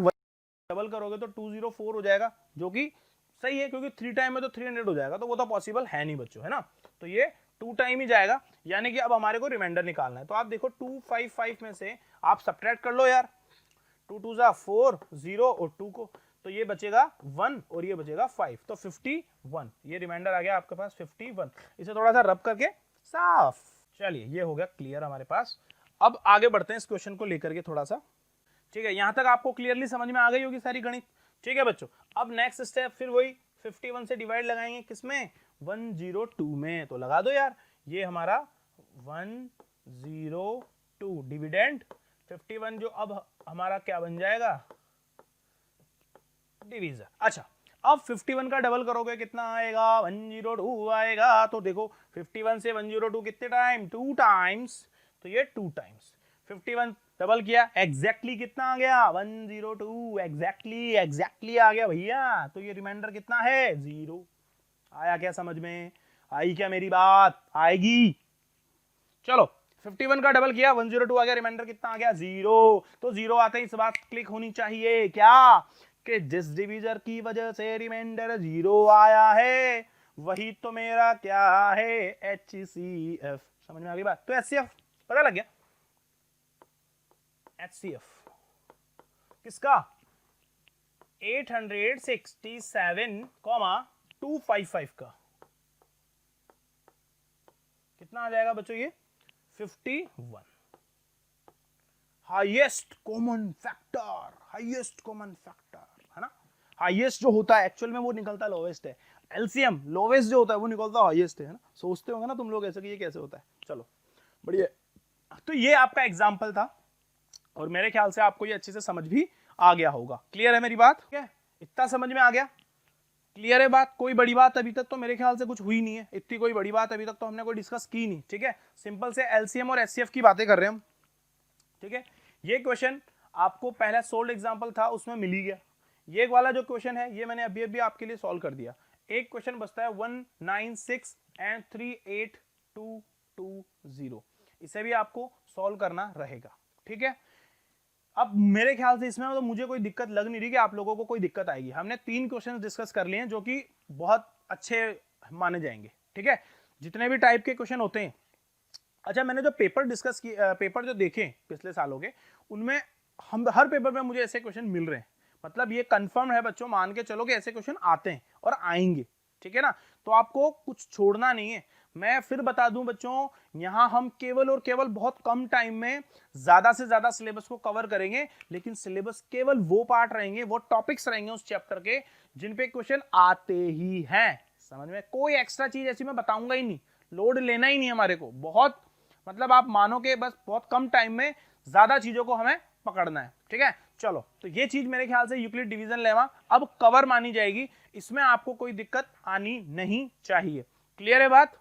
डबल करोगे तो 204 हो जाएगा, जो कि सही है क्योंकि 3 टाइम में तो 300 हो जाएगा, तो वो तो पॉसिबल है नहीं बच्चों, है ना। तो ये 2 टाइम ही जाएगा, यानी कि अब हमारे को रिमाइंडर निकालना है। तो आप देखो 255 में से आप सब्ट्रैक्ट कर लो यार, 2 2 जा 4, 0 और 2 को, तो ये बचेगा 1 और ये बचेगा 5, तो 51, ये रिमाइंडर आ गया आपके पास 51। इसे थोड़ा सा रब करके साफ, चलिए ये हो गया क्लियर हमारे पास। अब आगे बढ़ते हैं इस क्वेश्चन को लेकर के थोड़ा सा, ठीक है। यहां तक आपको क्लियरली समझ में आ गई होगी सारी गणित, ठीक है बच्चों। अब नेक्स्ट स्टेप फिर वही 51 से डिवाइड लगाएंगे, किसमें, 102 में, तो लगा दो यार, ये हमारा 102 डिविडेंड 51 जो अब हमारा क्या बन जाएगा, डिवीजर। अच्छा अब 51 का डबल करोगे कितना आएगा, 102 आएगा। तो देखो 51 से 102 कितने टाइम, 2 टाइम्स, तो ये 2 टाइम्स 51 डबल किया, एग्जैक्टली कितना आ गया, 102, एग्जैक्टली आ गया भैया। तो ये रिमाइंडर कितना है, 0। आया क्या समझ में, आई क्या मेरी बात, आएगी। चलो 51 का डबल किया, 102 आ गया, रिमाइंडर कितना आ गया, 0। तो 0 आते ही इस बात क्लिक होनी चाहिए क्या, कि जिस डिवीजर की वजह से रिमाइंडर 0 आया है वही तो मेरा क्या है, HCF। समझ में आ गई बात। तो HCF पता लग गया, HCF किसका, 867,255 का कितना आ जाएगा बच्चों, ये 51। हाईएस्ट कॉमन फैक्टर है ना, हाईएस्ट जो होता है एक्चुअल में वो निकलता है लोवेस्ट है, एलसीएम लोवेस्ट जो होता है वो निकलता है हाईएस्ट है ना। सोचते होंगे ना तुम लोग ऐसे कि ये कैसे होता है, चलो बढ़िया। तो ये आपका एग्जांपल था और मेरे ख्याल से आपको ये अच्छे से समझ भी आ गया होगा। क्लियर है मेरी बात, क्या इतना समझ में आ गया, क्लियर है बात। कोई बड़ी बात अभी तक तो मेरे ख्याल से कुछ हुई नहीं है, इतनी कोई बड़ी बात अभी तक तो हमने कोई डिस्कस की नहीं, ठीक है। सिंपल से एलसीएम और एचसीएफ की बातें कर रहे हैं हम, ठीक है। ये क्वेश्चन आपको पहला सोल्ड एग्जांपल था उसमें मिल ही गया। ये वाला जो क्वेश्चन है ये मैंने अभी आपके लिए सॉल्व कर दिया। एक क्वेश्चन बचता है 196 एंड 38220, इसे भी आपको सॉल्व करना रहेगा, ठीक है। अब मेरे ख्याल से इसमें तो मुझे कोई दिक्कत लग नहीं रही कि आप लोगों को कोई दिक्कत आएगी। हमने 3 क्वेश्चन डिस्कस कर लिए हैं जो कि बहुत अच्छे माने जाएंगे, ठीक है, जितने भी टाइप के क्वेश्चन होते हैं। अच्छा मैंने जो पेपर डिस्कस किए, पेपर जो देखे पिछले सालों के, उनमें हम हर पेपर में मुझे ऐसे क्वेश्चन मिल रहे हैं, मतलब ये कंफर्म है बच्चों, मान के चलो कि ऐसे क्वेश्चन आते हैं और आएंगे, ठीक है ना। तो आपको कुछ छोड़ना नहीं है, मैं फिर बता दूं बच्चों, यहां हम केवल और केवल बहुत कम टाइम में ज्यादा से ज्यादा सिलेबस को कवर करेंगे, लेकिन सिलेबस केवल वो पार्ट रहेंगे, वो टॉपिक्स रहेंगे उस चैप्टर के जिन पे क्वेश्चन आते ही हैं। समझ में? कोई एक्स्ट्रा चीज ऐसी मैं बताऊंगा ही नहीं, लोड लेना ही नहीं हमारे को। बहुत मतलब आप मानो कि बस बहुत कम टाइम में ज्यादा चीजों को हमें पकड़ना है। ठीक है, चलो तो ये चीज मेरे ख्याल से यूक्लिड डिवीजन लेमा अब कवर मानी जाएगी, इसमें आपको कोई दिक्कत आनी नहीं चाहिए। क्लियर है बात?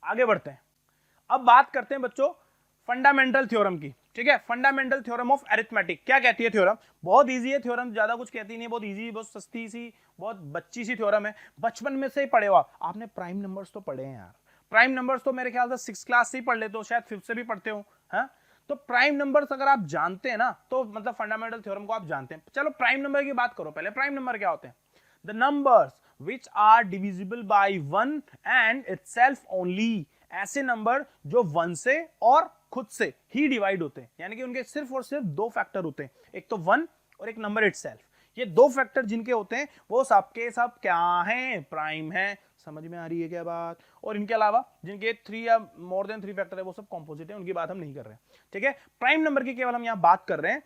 आगे बढ़ते हैं। अब बात करते हैं बच्चों फंडामेंटल थ्योरम की। ठीक है, फंडामेंटल थ्योरम ऑफ अरिथमेटिक। क्या कहती है थ्योरम? बहुत इजी है थ्योरम, ज्यादा कुछ कहती नहीं, बहुत इजी, बहुत सस्ती सी, बहुत बच्ची सी थ्योरम है। बचपन में से ही पढ़े हो आपने, प्राइम नंबर्स तो पढ़े हैं यार। प्राइम नंबर्स तो मेरे ख्याल से 6th क्लास से ही पढ़ लेते हो, शायद 5th से भी पढ़ते हो। हाँ, तो प्राइम नंबर्स अगर आप जानते हैं ना, तो मतलब फंडामेंटल थ्योरम को आप जानते हैं। चलो प्राइम नंबर की बात करो पहले। प्राइम नंबर क्या होते हैं? The numbers which are divisible by 1 and itself only. ऐसे नंबर जो 1 से और खुद से ही डिवाइड होते हैं, यानी कि उनके सिर्फ और सिर्फ 2 फैक्टर होते हैं, एक तो 1 और एक नंबर इटसेल्फ। ये 2 फैक्टर जिनके होते हैं वो सबके सब क्या हैं? प्राइम हैं। समझ में आ रही है क्या बात? और इनके अलावा जिनके 3 या मोर देन 3 फैक्टर है वो सब कॉम्पोजिट है, उनकी बात हम नहीं कर रहे हैं। ठीक है, प्राइम नंबर की केवल हम यहां बात कर रहे हैं।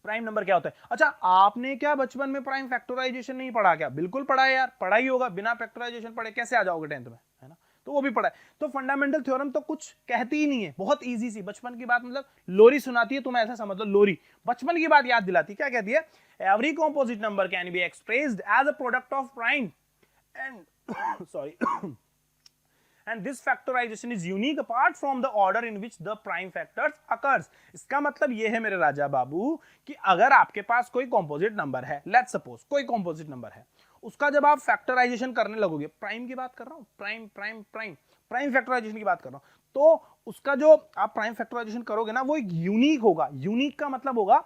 प्राइम नंबर क्या होता है? अच्छा, आपने क्या बचपन में प्राइम फैक्टराइजेशन नहीं पढ़ा क्या? बिल्कुल पढ़ा है यार, पढ़ा ही होगा। बिना फैक्टराइजेशन पढ़े कैसे आ जाओगे 10th में, है ना? तो वो भी पढ़ा है। तो फंडामेंटल थ्योरम तो कुछ कहती ही नहीं है, बहुत इजी सी बचपन की बात, मतलब लोरी सुनाती है, तुम ऐसा समझ लो लोरी बचपन की बात याद दिलाती। क्या कहती है? Every composite number can be expressed as a product of prime and sorry and this factorization is unique apart from the order in which the prime factors occurs। इसका मतलब ये है मेरे राजा बाबू कि अगर आपके पास कोई कंपोजिट नंबर है, लेट्स सपोज कोई कंपोजिट नंबर है, उसका जब आप फैक्टराइजेशन करने लगोगे, प्राइम की बात कर रहा हूं, prime prime prime prime factorization की बात कर रहा हूं, तो उसका जो आप प्राइम फैक्टराइजेशन करोगे ना, वो एक यूनिक होगा। यूनिक का मतलब होगा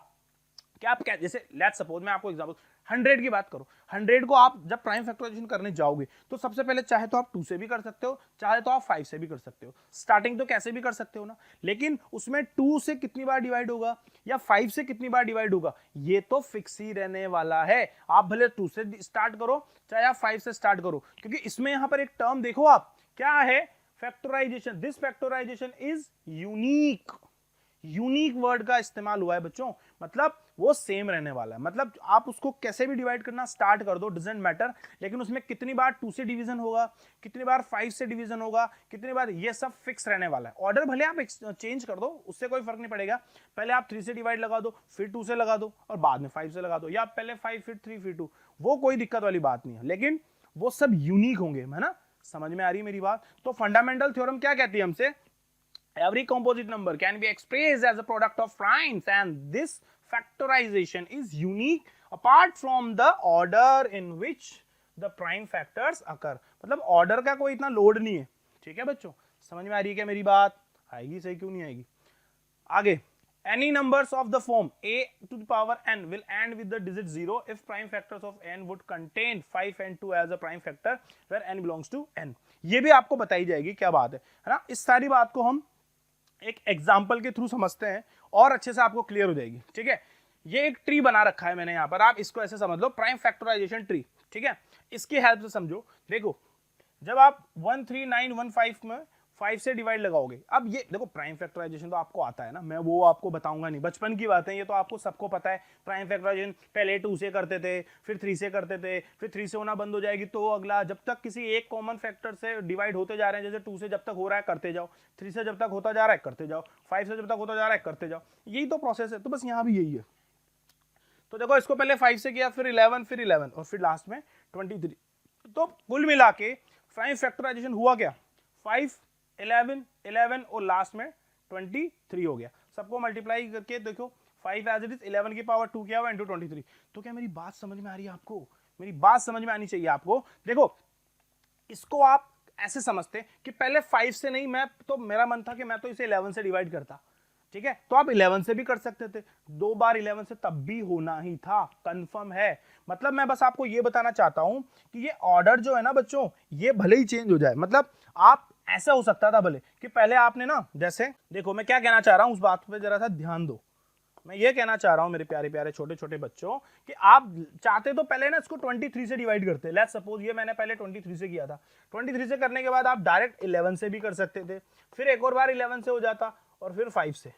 कि आप क्या, जैसे लेट्स सपोज मैं आपको एग्जांपल 100 की बात करूं, 100 को आप जब प्राइम फैक्टराइजेशन करने जाओगे तो सबसे पहले चाहे तो आप 2 से भी कर सकते हो, चाहे तो आप 5 से भी कर सकते हो। स्टार्टिंग तो कैसे भी कर सकते हो ना, लेकिन उसमें 2 से कितनी बार डिवाइड होगा या 5 से कितनी बार डिवाइड होगा, ये तो फिक्स ही रहने वाला है। आप भले 2 से स्टार्ट करो, चाहे आप 5 से स्टार्ट करो, क्योंकि इसमें यहां पर एक टर्म देखो आप, क्या है? Factorization. This factorization is unique. Unique word का इस्तेमाल हुआ है बच्चों, मतलब वो सेम रहने वाला है। मतलब आप उसको कैसे भी डिवाइड करना स्टार्ट कर दो, डजंट मैटर, लेकिन उसमें कितनी बार 2 से डिवीजन होगा, कितनी बार 5 से डिवीजन होगा, कितनी बार, ये सब फिक्स रहने वाला है। ऑर्डर भले आप चेंज कर दो, उससे कोई फर्क नहीं पड़ेगा। पहले आप 3 से डिवाइड लगा दो, फिर 2 से लगा दो, और बाद में 5 से लगा दो, या पहले 5 फिर 3 फिर 2, वो कोई दिक्कत वाली बात नहीं है, लेकिन वो सब यूनिक होंगे, है ना? समझ में आ रही है मेरी बात? तो फंडामेंटल थ्योरम क्या कहती है हमसे? Every composite number can be expressed as a product of primes and this factorization is unique apart from the order in which the prime factors occur। मतलब ऑर्डर का कोई इतना लोड नहीं है। ठीक है बच्चों, समझ में आ रही है क्या मेरी बात? आएगी सही, क्यों नहीं आएगी? आगे, any numbers of the form a to the power n will end with the digit 0 if prime factors of n would contain 5 and 2 as a prime factor where n belongs to n। ये भी आपको बताई जाएगी, क्या बात है ना? इस सारी बात को हम एक एग्जाम्पल के थ्रू समझते हैं और अच्छे से आपको क्लियर हो जाएगी। ठीक है, ये एक ट्री बना रखा है मैंने यहाँ पर, आप इसको ऐसे समझ लो, प्राइम फैक्टराइजेशन ट्री। ठीक है, इसकी हेल्प से समझो। देखो, जब आप 13915 में 5 से डिवाइड लगाओगे, अब ये देखो प्राइम फैक्टराइजेशन तो आपको आता है ना, मैं वो आपको बताऊंगा नहीं, बचपन की बात है ये तो, आपको सबको पता है। प्राइम फैक्टराइजेशन पहले 2 से करते थे, फिर 3 से करते थे, फिर 3 से होना बंद हो जाएगी तो अगला, जब तक किसी एक कॉमन फैक्टर से डिवाइड होते जा रहे हैं, जैसे 2 से जब तक हो रहा है करते जाओ, 3 से जब तक होता जा रहा है करते जाओ, 5 से जब तक होता जा रहा है करते जाओ, यही तो प्रोसेस है। तो बस यहाँ भी यही है। तो देखो, इसको पहले 5 से किया, फिर 11, फिर 11 और फिर लास्ट में 23। तो कुल मिला के प्राइम फैक्टराइजेशन हुआ क्या? 5, 11, 11 और लास्ट में 23 हो गया। सबको मल्टीप्लाई करके देखो, 5 एज इट इज, 11 की पावर 2 क्या हुआ इंटू 23। तो क्या मेरी बात समझ में आ रही है आपको? मेरी बात समझ में आनी चाहिए आपको। देखो, इसको आप ऐसे समझते कि पहले 5 से नहीं, मैं तो, मेरा मन था कि मैं तो इसे 11 से डिवाइड करता। ठीक है, तो आप 11 से भी कर सकते थे, 2 बार 11 से तब भी होना ही था, कंफर्म है। मतलब मैं बस आपको ये बताना चाहता हूं कि ये ऑर्डर जो है ना बच्चों, ये भले ही चेंज हो जाए, मतलब आप, ऐसा हो सकता था भले कि पहले आपने ना, जैसे देखो मैं क्या कहना चाह रहा हूं, उस बात पे जरा सा ध्यान दो। मैं ये कहना चाह रहा हूं मेरे प्यारे प्यारे छोटे छोटे बच्चों कि आप चाहते तो पहले ना इसको 23 से डिवाइड करते। लेट्स सपोज ये मैंने पहले 23 से किया था, 23 से करने के बाद आप डायरेक्ट 11 से भी कर सकते थे, फिर एक और बार 11 से हो जाता और फिर 5 से।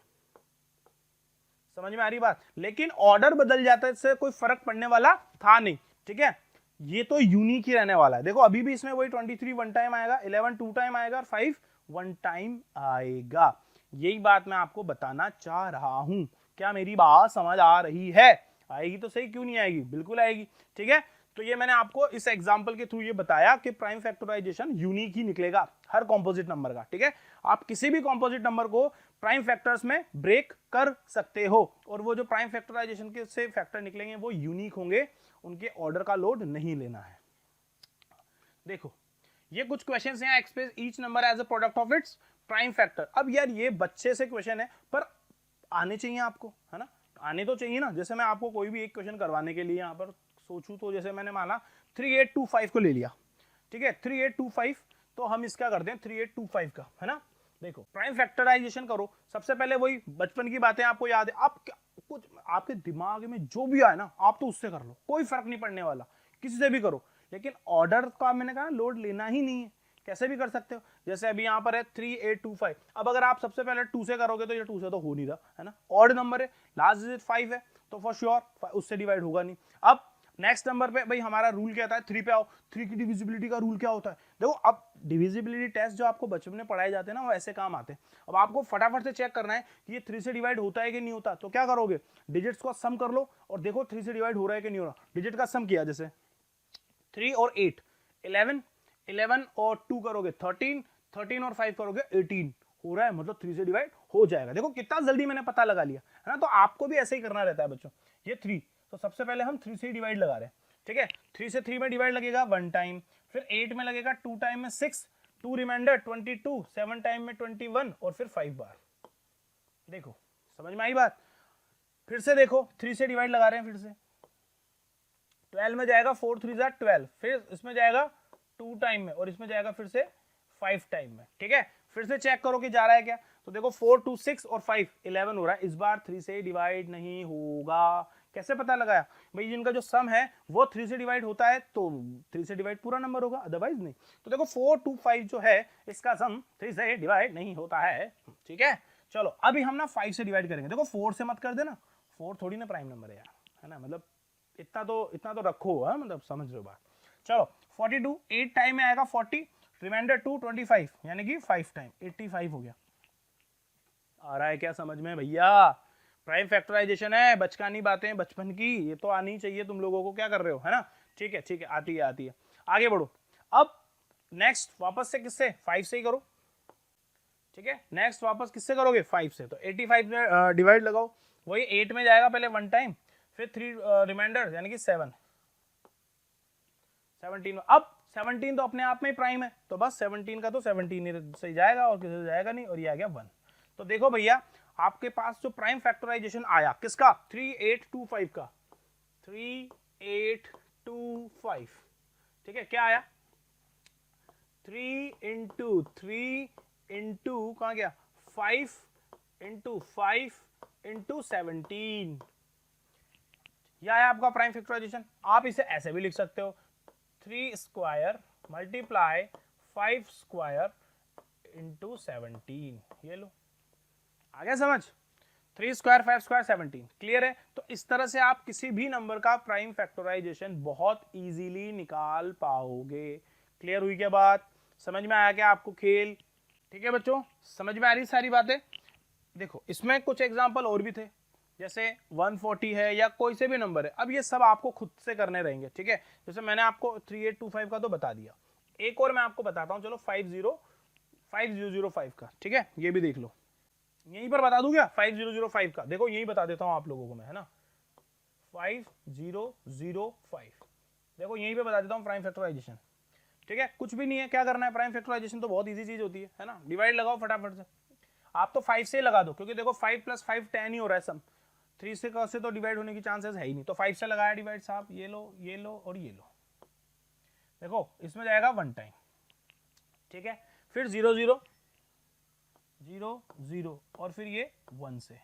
समझ में आ रही बात? लेकिन ऑर्डर बदल जाता है, इससे कोई फर्क पड़ने वाला था नहीं। ठीक है, ये तो यूनिक ही रहने वाला है। देखो अभी भी इसमें वही 23 वन टाइम आएगा, 11 टू टाइम आएगा और 5 वन टाइम आएगा। यही बात मैं आपको बताना चाह रहा हूं। क्या मेरी बात समझ आ रही है? आएगी तो सही, क्यों नहीं आएगी, बिल्कुल आएगी। ठीक है, तो ये मैंने आपको इस एग्जांपल के थ्रू ये बताया कि प्राइम फैक्टराइजेशन यूनिक ही निकलेगा हर कॉम्पोजिट नंबर का। ठीक है, आप किसी भी कॉम्पोजिट नंबर को प्राइम फैक्टर्स में ब्रेक कर सकते हो और वो जो प्राइम फैक्टराइजेशन के से फैक्टर निकलेंगे वो यूनिक होंगे, उनके ऑर्डर का लोड नहीं लेना है। देखो ये कुछ क्वेश्चंस हैं, express each number as a product of its prime factor. अब यार ये बच्चे से क्वेश्चन है पर आने चाहिए आपको, है ना, आने तो चाहिए ना। जैसे मैं आपको कोई भी एक क्वेश्चन करवाने के लिए यहाँ पर सोचूं तो जैसे मैंने माना 3825 को ले लिया। ठीक है, 3825, तो हम इसका करते हैं 3825 का, है ना। देखो प्राइम फैक्टराइजेशन करो, सबसे पहले वही बचपन की बातें आपको याद है। आप कुछ आपके दिमाग में जो भी आए ना आप तो उससे कर लो, कोई फर्क नहीं पड़ने वाला, किसी से भी करो, लेकिन ऑर्डर का मैंने कहा लोड लेना ही नहीं है, कैसे भी कर सकते हो। जैसे अभी यहाँ पर है 3825, अब अगर आप सबसे पहले 2 से करोगे तो ये 2 से तो हो नहीं रहा, है ना, ऑड नंबर है, लास्ट डिजिट 5 है तो फॉर श्योर उससे डिवाइड होगा नहीं। अब नेक्स्ट नंबर पे भाई हमारा रूल क्या था, 3 पे आओ, 3 की डिविजिबिलिटी का रूल क्या होता है। देखो अब डिविजिबिलिटी टेस्ट जो आपको बचपन में पढ़ाए जाते हैं ना वो ऐसे काम आते हैं। अब आपको फटाफट से चेक करना है कि ये 3 से डिवाइड होता है कि नहीं होता, तो क्या करोगे, डिजिट्स को सम कर लो और देखो 3 से डिवाइड हो रहा है कि नहीं हो रहा। डिजिट का सम किया, जैसे 3 और 8 11, 11 और 2 करोगे 13, 13 और 5 करोगे 18, हो रहा है, मतलब 3 से डिवाइड हो जाएगा। देखो कितना जल्दी मैंने पता लगा लिया, है ना। तो आपको भी ऐसे ही करना रहता है बच्चों। ये 3, तो सबसे पहले हम 3 से डिवाइड लगा रहे हैं। ठीक है, 3 से 3 में डिवाइड लगेगा 1 टाइम, फिर 8 में लगेगा 2 टाइम में 6, 2 रिमाइंडर 22, 7 टाइम में 21 और फिर 5 बार। देखो समझ में आई बात? फिर से देखो 3 से डिवाइड लगा रहे हैं, फिर से 12 में जाएगा 4 3 12, फिर इसमें जाएगा 2 टाइम में और इसमें जाएगा फिर से 5 टाइम में। ठीक है, फिर से चेक करो कि जा रहा है क्या, तो देखो 4 2 6 और 5 11 हो रहा है। इस बार 3 से डिवाइड नहीं होगा। कैसे पता लगाया भाई, जिनका जो सम है वो 3 से डिवाइड होता है तो 3 से डिवाइड पूरा नंबर होगा, अदरवाइज नहीं। तो देखो 4 2 5 जो है इसका सम 3 से डिवाइड नहीं होता है। ठीक है, चलो अभी हम ना 5 से डिवाइड करेंगे। देखो 4 से मत कर देना, 4 थोड़ी ना प्राइम नंबर है यार, है ना, मतलब इतना तो रखो, है, मतलब समझ रहे हो बात। चलो 42, 8 टाइम में आएगा 40, रिमाइंडर 2 25, यानी कि 5 टाइम 85 हो गया। आ रहा है क्या समझ में भैया? प्राइम फैक्टराइजेशन है, बचकानी बातें बचपन की, ये तो आनी चाहिए तुम लोगों को। क्या कर रहे हो, है ना। ठीक है ठीक है, आती है आती है, आगे बढ़ो। अब नेक्स्ट वापस से किससे, 5 से ही करो। ठीक है, नेक्स्ट वापस किससे करोगे, 5 से, तो 85 में डिवाइड लगाओ, वही 8 में जाएगा पहले 1 टाइम, फिर 3 रिमाइंडर यानी कि 7, 17। अब 17 तो अपने आप में ही प्राइम है, तो बस 17 का तो 17 से जाएगा और किसी से जाएगा नहीं, और ये आ गया 1। तो देखो भैया आपके पास जो प्राइम फैक्टराइजेशन आया किसका, 3825 का, 3825। ठीक है, क्या आया, 3 इंटू 3 इंटू कहां गया 5 इंटू 5 इंटू 17, यह है आपका प्राइम फैक्टराइजेशन। आप इसे ऐसे भी लिख सकते हो, 3 स्क्वायर मल्टीप्लाई 5 स्क्वायर इंटू 17, ये लो, आ गया समझ, 3 स्क्वायर 5 स्क्वायर 17, क्लियर है। तो इस तरह से आप किसी भी नंबर का प्राइम फैक्टराइजेशन बहुत इजीली निकाल पाओगे। क्लियर हुई क्या बात, समझ में आया क्या आपको खेल? ठीक है बच्चों, समझ में आ रही सारी बातें। देखो इसमें कुछ एग्जांपल और भी थे, जैसे 140 है या कोई से भी नंबर है। अब ये सब आपको खुद से करने रहेंगे। ठीक है, जैसे मैंने आपको 3825 का तो बता दिया, एक और मैं आपको बताता हूं, चलो 5005 का। ठीक है, ये भी देख लो, यहीं पर बता दूं क्या 5005 का, देखो यहीं बता देता हूं आप लोगों को मैं, है ना, 5005, देखो यहीं पे बता देता हूं प्राइम फैक्टराइजेशन। ठीक है, कुछ भी नहीं है, क्या करना है, प्राइम फैक्टराइजेशन तो बहुत इजी चीज होती है ना, डिवाइड लगाओ फटाफट से। आप तो 5 से लगा दो, क्योंकि देखो 5 + 5 10 ही हो रहा है सम, 3 से तो डिवाइड होने की चांसेस है ही नहीं, तो 5 से लगाया डिवाइड साहब, ये लो ये लो और ये लो। देखो इसमें जाएगा 1 टाइम। ठीक है, फिर 0 0 0 0 और फिर ये 1 से।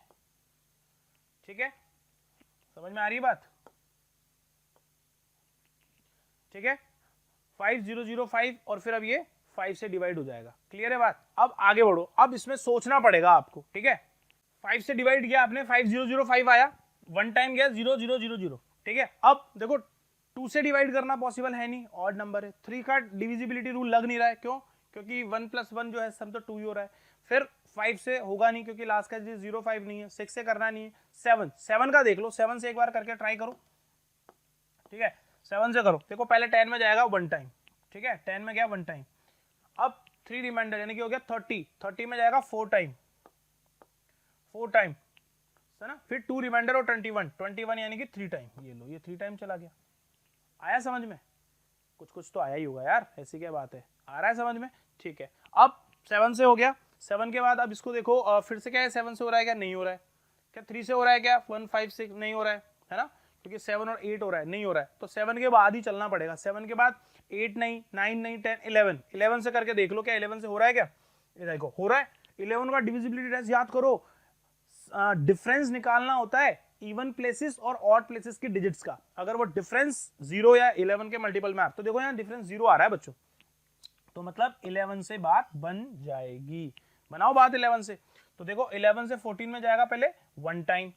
ठीक है, समझ में आ रही है बात? ठीक है, 5005 और फिर अब ये 5 से डिवाइड हो जाएगा। क्लियर है बात? अब आगे बढ़ो, अब इसमें सोचना पड़ेगा आपको। ठीक है, 5 से डिवाइड किया आपने, 5005 आया, वन टाइम गया 0000। ठीक है, अब देखो 2 से डिवाइड करना पॉसिबल है नहीं, ऑड नंबर है। 3 का डिविजिबिलिटी रूल लग नहीं रहा है, क्यों? क्योंकि 1 + 1 जो है सम तो 2 ही हो रहा है। फिर 5 से होगा नहीं क्योंकि लास्ट का 05 नहीं है। 6 से करना नहीं है। 7 का देख लो, 7 से एक बार करके ट्राई करो। ठीक है, 7 से करो, देखो पहले 10 में जाएगा 1 टाइम। ठीक है, 10 में गया 1 टाइम। अब 3 रिमाइंडर यानी कि हो गया 30 में जाएगा 4 टाइम है ना। फिर 2 रिमाइंडर और 21 यानी कि 3 टाइम। ये लो, ये 3 टाइम चला गया। आया समझ में? कुछ तो आया ही होगा यार, ऐसी क्या बात है, आ रहा है समझ में? ठीक है, अब 7 से हो गया। 7 के बाद अब इसको देखो, फिर से क्या है, 7 से हो रहा है क्या? नहीं हो रहा है। क्या 3 से हो रहा है क्या? 1 5 6 नहीं हो रहा है ना, क्योंकि 7 और 8 हो रहा है, नहीं हो रहा है। तो 7 के बाद ही चलना पड़ेगा। 7 के बाद 8 नहीं, 9 नहीं, 10 11 से करके देख लो, क्या 11 से हो रहा है क्या? ये देखो हो रहा है। 11 का डिविजिबिलिटी टेस्ट याद करो, डिफरेंस निकालना होता है इवन प्लेसेस और ऑड प्लेसेस की डिजिट्स का। अगर वो डिफरेंस 0 या 11 के मल्टीपल में, तो देखो यहाँ डिफरेंस 0 आ रहा है बच्चों, तो मतलब 11 से बात बन जाएगी। बनाओ बात 11 से। तो देखो 11 से 14 में जाएगा पहले 1 टाइम।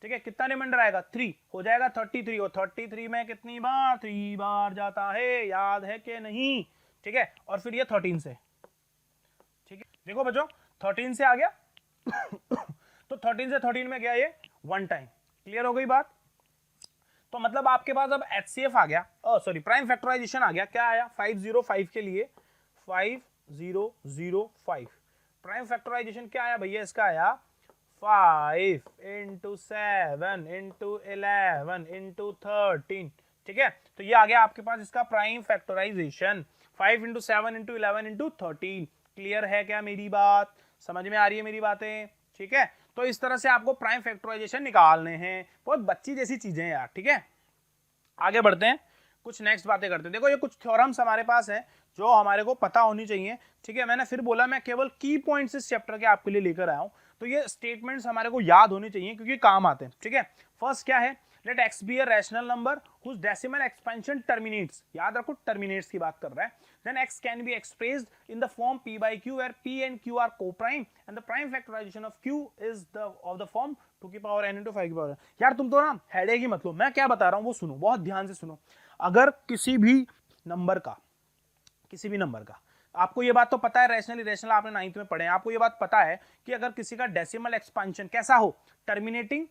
ठीक है, कितना रिमाइंडर आएगा? 3 हो जाएगा 33, और 33 में कितनी बार? 3 बार जाता है, याद है कि नहीं? ठीक है, और फिर ये 13 से। ठीक है, देखो बच्चों 13 से आ गया तो 13 से 13 में गया ये 1 टाइम। क्लियर हो गई बात? तो मतलब आपके पास अब HCF आ गया, सॉरी प्राइम फैक्टराइजेशन आ गया। क्या आया? 505 के लिए 5005 प्राइम फैक्टराइजेशन क्या आया भैया? इसका आया 5 × 7 × 11 × 13। ठीक है, तो ये आ गया आपके पास इसका प्राइम फैक्टराइजेशन, 5 × 7 × 11 × 13। क्लियर है क्या मेरी बात? समझ में आ रही है मेरी बातें? ठीक है, तो इस तरह से आपको प्राइम फैक्टराइजेशन निकालने हैं। बहुत बच्ची जैसी चीजें हैं यार। ठीक है, आगे बढ़ते हैं, कुछ नेक्स्ट बातें करते हैं। देखो ये कुछ थ्योरम्स हमारे पास है जो हमारे को पता होनी चाहिए। ठीक है, मैंने फिर बोला मैं केवल की पॉइंट्स इस चैप्टर के आपके लिए लेकर आया हूं, तो ये स्टेटमेंट्स हमारे को याद होने चाहिए क्योंकि काम आते हैं। ठीक है, फर्स्ट क्या है? Let x be a rational number whose decimal expansion terminates. याद रखो टर्मिनेट्स की बात कर रहा है। Then x can be expressed in the form p by q where p and q are co-prime and the prime factorization of q is of the form 2 की power n into 5 की power. यार तुम तो ना headache ही मत लो, मैं क्या बता रहा हूं वो सुनो, बहुत ध्यान से सुनो। अगर किसी भी नंबर का आपको ये बात तो पता है, रैशनल इरेशनल आपने 9th में पढ़े हैं, आपको ये बात पता है कि अगर किसी का डेसिमल एक्सपेंशन कैसा हो, टर्मिनेटिंग,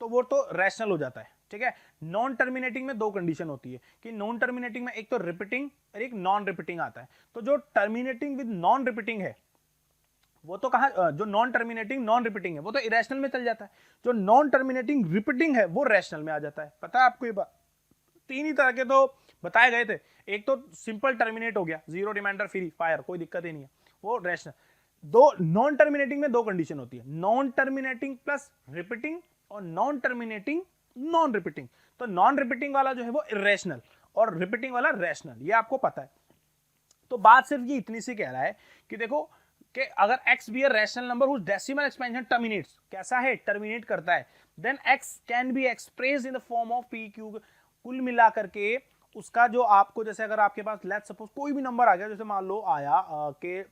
तो वो तो रैशनल हो जाता है। ठीक है, नॉन टर्मिनेटिंग में 2 कंडीशन होती है कि नॉन टर्मिनेटिंग में एक तो रिपीटिंग और एक नॉन रिपीटिंग आता है। तो जो टर्मिनेटिंग विद नॉन रिपीटिंग है वो तो कहा, जो नॉन टर्मिनेटिंग नॉन रिपीटिंग है वो तो इरेशनल में चल जाता है, जो नॉन टर्मिनेटिंग रिपीटिंग है वो रैशनल में आ जाता है। पता है आपको ये बात? 3 ही तरह के तो बताए गए थे। एक तो सिंपल टर्मिनेट हो गया, 0 रिमाइंडर फ्री फायर, कोई दिक्कत ही नहीं है, वो रैशनल। दो नॉन टर्मिनेटिंग में 2 कंडीशन होती है, नॉन टर्मिनेटिंग प्लस रिपीटिंग और नॉन टर्मिनेटिंग नॉन रिपीटिंग। तो नॉन रिपीटिंग वाला जो है वो इरेशनल और रिपीटिंग वाला रैशनल, ये आपको पता है। तो बात सिर्फ ये इतनी सी कह रहा है कि देखो कि अगर x be a rational number whose decimal expansion terminates, कैसा है? टर्मिनेट करता है, then x can be expressed in the form of p q। कुल मिलाकर के उसका जो आपको, जैसे अगर आपके पास लेट्स सपोज कोई भी नंबर आ गया, जैसे मान लो आया कि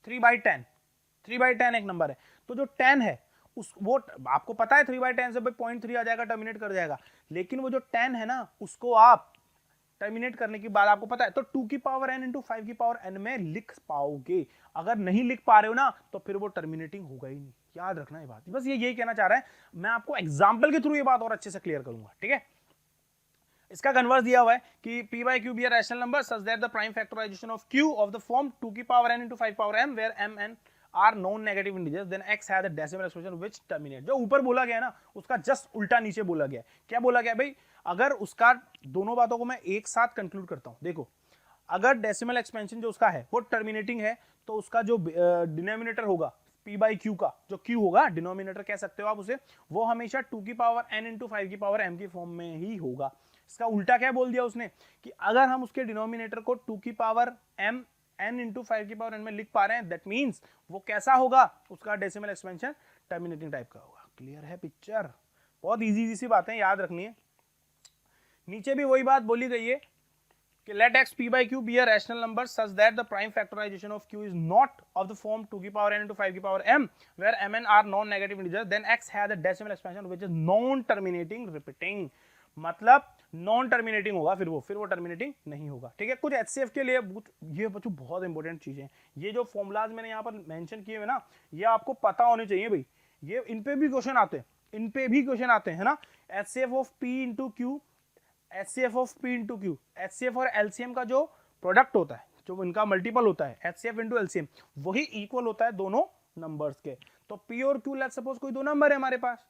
3/10 एक नंबर है, तो जो 10 है उस वो आपको पता है 3/10 से 0.3 आ जाएगा, टर्मिनेट कर जाएगा। लेकिन वो जो 10 है ना उसको आप टर्मिनेट करने की बात आपको पता है, तो 2 की पावर n इंटू 5 की पावर n में लिख पाओगे। अगर नहीं लिख पा रहे हो ना तो फिर वो टर्मिनेटिंग होगा ही नहीं। याद रखना ये बात, बस ये यही कहना चाह रहा है। मैं आपको एग्जांपल के थ्रू ये बात और अच्छे से क्लियर करूंगा। ठीक है, इसका कन्वर्स दिया हुआ है कि p by q be a rational number such that the prime factorization of q of the form 2 की power n into 5 power m where m n are non negative integers then x has a decimal expression which terminate। जो ऊपर बोला गया ना उसका just उल्टा नीचे बोला गया। क्या बोला गया भाई? अगर उसका दोनों बातों को मैं एक साथ कंक्लूड करता हूं, देखो अगर डेसिमल एक्सपेंशन जो उसका है वो टर्मिनेटिंग है तो उसका जो डिनोमिनेटर होगा p by q का, जो q होगा डिनोमिनेटर कह सकते हो आप उसे, वो हमेशा 2 की पावर n इंटू 5 की पावर m की फॉर्म में ही होगा। इसका उल्टा क्या बोल दिया उसने कि अगर हम उसके डिनोमिनेटर को 2 की पावर m n इंटू 5 की पावर n में लिख पा रहे हैं, दैट मीन्स वो कैसा होगा? उसका डेसिमल एक्सपेंशन टर्मिनेटिंग टाइप का होगा। क्लियर है पिक्चर? बहुत इजी सी बातें याद रखनी है। नीचे भी वही बात बोली गई है कि let x p by q be a rational number such that the prime factorization of q is not of the form 2 की power n into 5 की power m where mn are non-negative integers, then x has a decimal expansion which is non-terminating repeating। मतलब non terminating होगा, फिर वो terminating नहीं होगा। ठीक है, कुछ HCF के लिए ये बच्चों बहुत इंपॉर्टेंट चीजें हैं। ये जो फॉर्मुलाज मैंने यहाँ पर मेंशन किए हुए ना, ये आपको पता होने चाहिए भाई। ये इन पे भी क्वेश्चन आते हैं, ना। HCF of P into Q, HCF of P into Q, HCF और LCM का जो प्रोडक्ट होता है, जो इनका मल्टीपल होता है, HCF इंटू LCM, वही इक्वल होता है दोनों नंबर्स के। तो P और Q, लेट्स सपोज कोई दो नंबर है हमारे पास,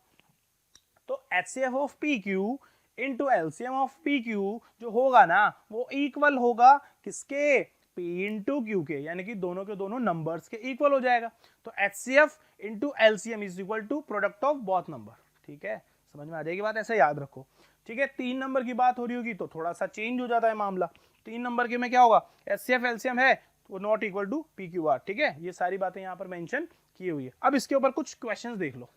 तो HCF of PQ into LCM of PQ जो होगा ना, वो इक्वल होगा किसके? P इंटू Q के, यानी कि दोनों के दोनों नंबर्स के इक्वल हो जाएगा। तो HCF into LCM is equal to product of both number. ठीक है, समझ में आ जाएगी बात, ऐसे याद रखो। ठीक है, 3 नंबर की बात हो रही होगी तो थोड़ा सा चेंज हो जाता है मामला। 3 नंबर के में क्या होगा? HCF LCM है वो नॉट इक्वल टू PQR। ठीक है, ये सारी बातें यहाँ पर मेंशन की हुई है। अब इसके ऊपर कुछ क्वेश्चंस देख लो।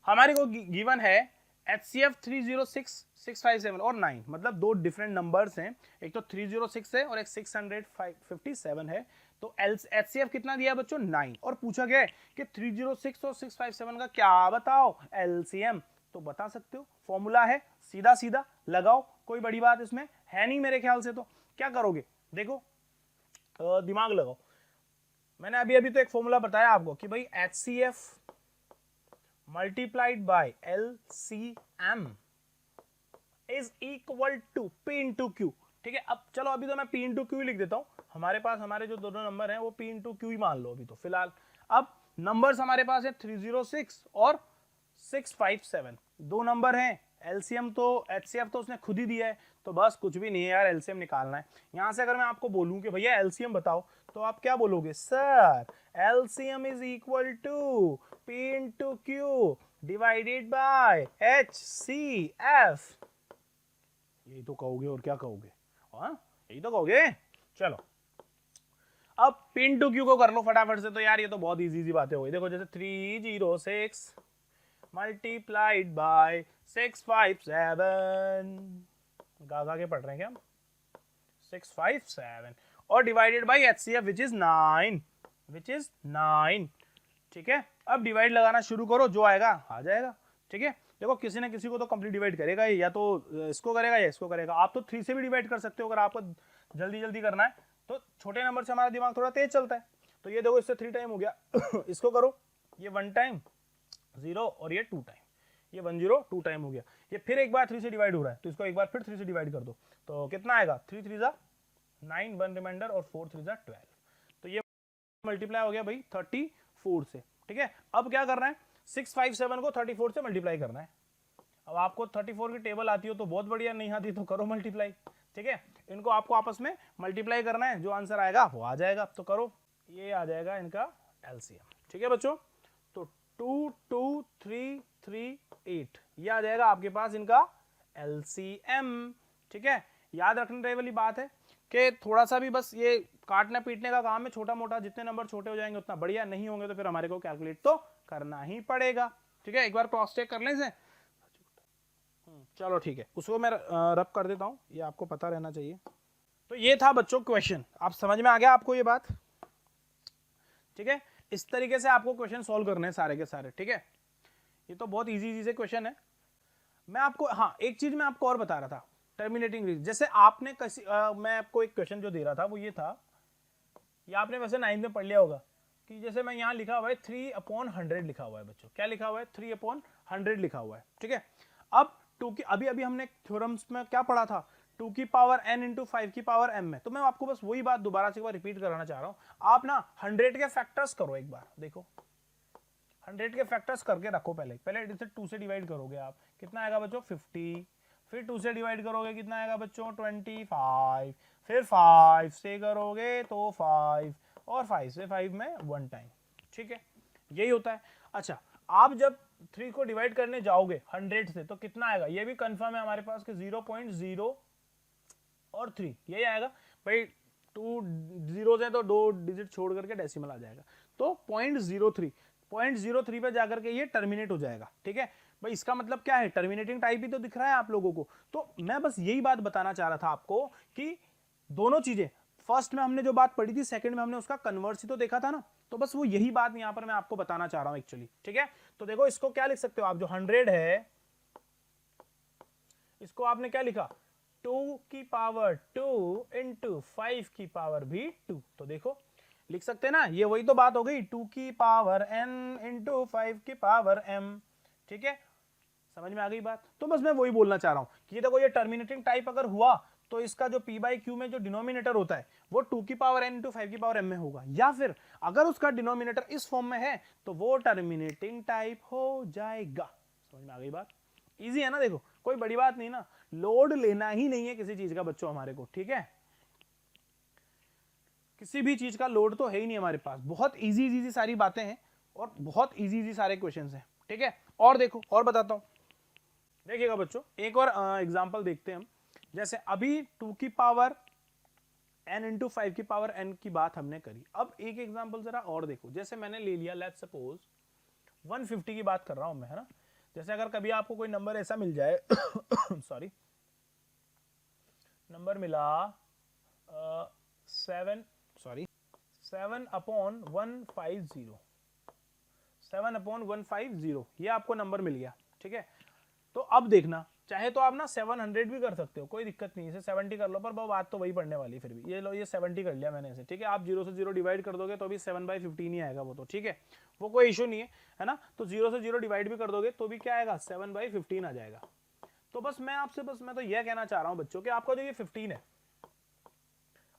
हमारे को गिवन है HCF 306, 657 और 9, मतलब दो डिफरेंट नंबर्स हैं, एक तो 306 है और एक 657 है। तो HCF कितना दिया बच्चों? 9। और पूछा गया है कि 306 और 657 का क्या बताओ LCM। तो बता सकते हो, फॉर्मूला है, सीधा सीधा लगाओ, कोई बड़ी बात इसमें है नहीं मेरे ख्याल से। तो क्या करोगे, देखो दिमाग लगाओ। मैंने अभी तो एक फॉर्मूला बताया आपको कि भाई HCF multiplied by LCM is equal to P into Q। ठीक है, अब चलो अभी तो मैं P into Q ही लिख देता हूं। हमारे पास हमारे जो दोनों नंबर हैं वो P into Q ही मान लो अभी तो फिलहाल। अब नंबर्स हमारे पास है 306 और 657, दो नंबर हैं। LCM तो HCF तो उसने खुद ही दिया है, तो बस कुछ भी नहीं है यार, LCM निकालना है। यहां से अगर मैं आपको बोलूं कि भैया LCM बताओ, तो आप क्या बोलोगे? Sir LCM is equal to P into Q divided by HCF। यही तो कहोगे, और क्या कहोगे? हाँ, यही तो कहोगे। चलो अब P इंटू Q को कर लो फटाफट से। तो यार ये तो बहुत इजी बातें हो गई। देखो जैसे 306 मल्टीप्लाइड बाय 657, गा के पढ़ रहे हैं क्या हम? 657 और divided by HCF which is 9। ठीक है, अब डिवाइड लगाना शुरू करो, जो आएगा आ जाएगा। ठीक है, देखो किसी न किसी को तो कंप्लीट डिवाइड करेगा, या तो इसको करेगा या इसको करेगा। आप तो 3 से भी डिवाइड कर सकते हो अगर आपको जल्दी करना है। तो छोटे नंबर से हमारा दिमाग थोड़ा तेज चलता है। तो ये देखो इससे 3 टाइम हो गया इसको करो, ये 1 टाइम 0 और ये 2 टाइम, ये 1 0 2 टाइम हो गया। ये फिर एक बार 3 से डिवाइड हो रहा है, तो इसको एक बार फिर 3 से डिवाइड कर दो, तो कितना आएगा? 3 3 जा 9, 1 रिमाइंडर और 4 3 जा 12। तो ये मल्टीप्लाई हो गया भाई 34 से। ठीक है, अब क्या करना है? 657 को 34 से मल्टीप्लाई करना है। अब आपको 34 की टेबल आती हो तो बहुत बढ़िया, नहीं आती तो करो मल्टीप्लाई। ठीक है, इनको आपको आपस में मल्टीप्लाई करना है, जो आंसर आएगा वो आ जाएगा। तो करो, ये आ जाएगा इनका LCM। ठीक है बच्चों, तो 2 2 3 3 8 ये आ जाएगा आपके पास इनका LCM। ठीक है, याद रखने वाली बात है कि थोड़ा सा भी बस ये काटने पीटने का काम है, छोटा मोटा, जितने नंबर छोटे हो जाएंगे उतना बढ़िया, नहीं होंगे तो फिर हमारे को कैलकुलेट तो करना ही पड़ेगा। ठीक है, एक बार क्रॉस चेक कर लें इसे। चलो ठीक है, उसको मैं रब कर देता हूं, ये आपको पता रहना चाहिए। तो ये था बच्चों क्वेश्चन, आप समझ में आ गया आपको ये बात? ठीक है, इस तरीके से आपको क्वेश्चन सॉल्व करने हैं सारे के सारे। ठीक है, ये तो बहुत इजी से क्वेश्चन है। मैं आपको, हाँ एक चीज मैं आपको और बता रहा था, टर्मिनेटिंग रीजन। जैसे आपने मैं आपको एक क्वेश्चन जो दे रहा था वो ये था, ये आपने वैसे 9th में पढ़ लिया होगा कि जैसे मैं यहाँ लिखा हुआ है 3/100 लिखा हुआ है बच्चों। क्या लिखा हुआ है? 3/100 लिखा हुआ है। ठीक है, अब 2 की अभी हमने थ्योरम्स में क्या पढ़ा था? 2 की पावर n इंटू 5 की पावर m में। तो मैं आपको बस वही बात दोबारा से एक बार रिपीट कराना चाह रहा हूँ। आप ना 100 के फैक्टर्स करो एक बार, देखो 100 के फैक्टर्स करके रखो। पहले इसे 2 से डिवाइड करोगे आप, कितना आएगा बच्चों? 50। फिर 2 से डिवाइड करोगे, कितना आएगा बच्चों? 25। फिर 5 से करोगे तो 5, और 5 से 5 में 1 टाइम। ठीक है, यही होता है। अच्छा, आप जब 3 को डिवाइड करने जाओगे 100 से तो कितना आएगा? ये भी कंफर्म है हमारे पास कि 0.0 और 3 यही आएगा भाई। 2 जीरो है तो 2 डिजिट छोड़ करके डेसिमल आ जाएगा, तो 0.03 पे जाकर के ये टर्मिनेट हो जाएगा। ठीक है, भाई इसका मतलब क्या है, टर्मिनेटिंग टाइप ही तो दिख रहा है आप लोगों को। तो मैं बस यही बात बताना चाह रहा था आपको कि दोनों चीजें, फर्स्ट में हमने जो बात पढ़ी थी, सेकंड में हमने उसका कन्वर्स ही तो देखा था ना, तो बस वो यही बात यहां पर मैं आपको बताना चाह रहा हूं एक्चुअली, ठीक है। तो देखो इसको क्या लिख सकते हो आप, जो 100 है इसको आपने क्या लिखा, 2 की पावर 2 इंटू 5 की पावर भी 2, तो देखो लिख सकते हैं ना, ये वही तो बात हो गई, 2 की पावर n इंटू 5 की पावर m, ठीक है, समझ में आ गई बात। तो बस मैं वही बोलना चाह रहा हूं कि देखो ये टर्मिनेटिंग टाइप अगर हुआ तो इसका जो p बाई क्यू में जो डिनोमिनेटर होता है वो 2 की पावर n इंटू 5 की पावर m में होगा, या फिर अगर उसका डिनोमिनेटर इस फॉर्म में है तो वो टर्मिनेटिंग टाइप हो जाएगा। समझ में आ गई बात, इजी है ना, देखो कोई बड़ी बात नहीं ना, लोड लेना ही नहीं है किसी चीज का बच्चों हमारे को, ठीक है, किसी भी चीज का लोड तो है ही नहीं हमारे पास, बहुत इजी इजी सारी बातें हैं और बहुत इजी इजी सारे क्वेश्चंस हैं, ठीक है। और देखो और बताता हूं, देखिएगा बच्चों एक और एग्जांपल देखते हैं हम, जैसे अभी 2 की पावर n इंटू 5 की पावर n की बात हमने करी, अब एक एग्जांपल जरा और देखो, जैसे मैंने ले लिया लेट्स सपोज 150 की बात कर रहा हूं मैं, है ना, जैसे अगर कभी आपको कोई नंबर ऐसा मिल जाए सॉरी, नंबर मिला 7 अपॉन 150, 7 अपॉन 150, ये आपको नंबर मिल गया, ठीक है। तो अब देखना, चाहे तो आप ना 700 भी कर सकते हो, कोई दिक्कत नहीं, इसे 70 कर लो, पर बात तो वही पढ़ने वाली फिर भी, ये लो ये 70 कर लिया मैंने इसे, ठीक है, आप 0 से 0 डिवाइड कर दोगे तो भी 7/15 ही आएगा वो तो, ठीक है, वो कोई इशू नहीं है ना, तो 0 से 0 डिवाइड भी कर दोगे तो भी क्या आएगा, 7/15 आ जाएगा। तो बस मैं आपसे मैं तो यह कहना चाह रहा हूं बच्चों कि आपका जो ये 15 है,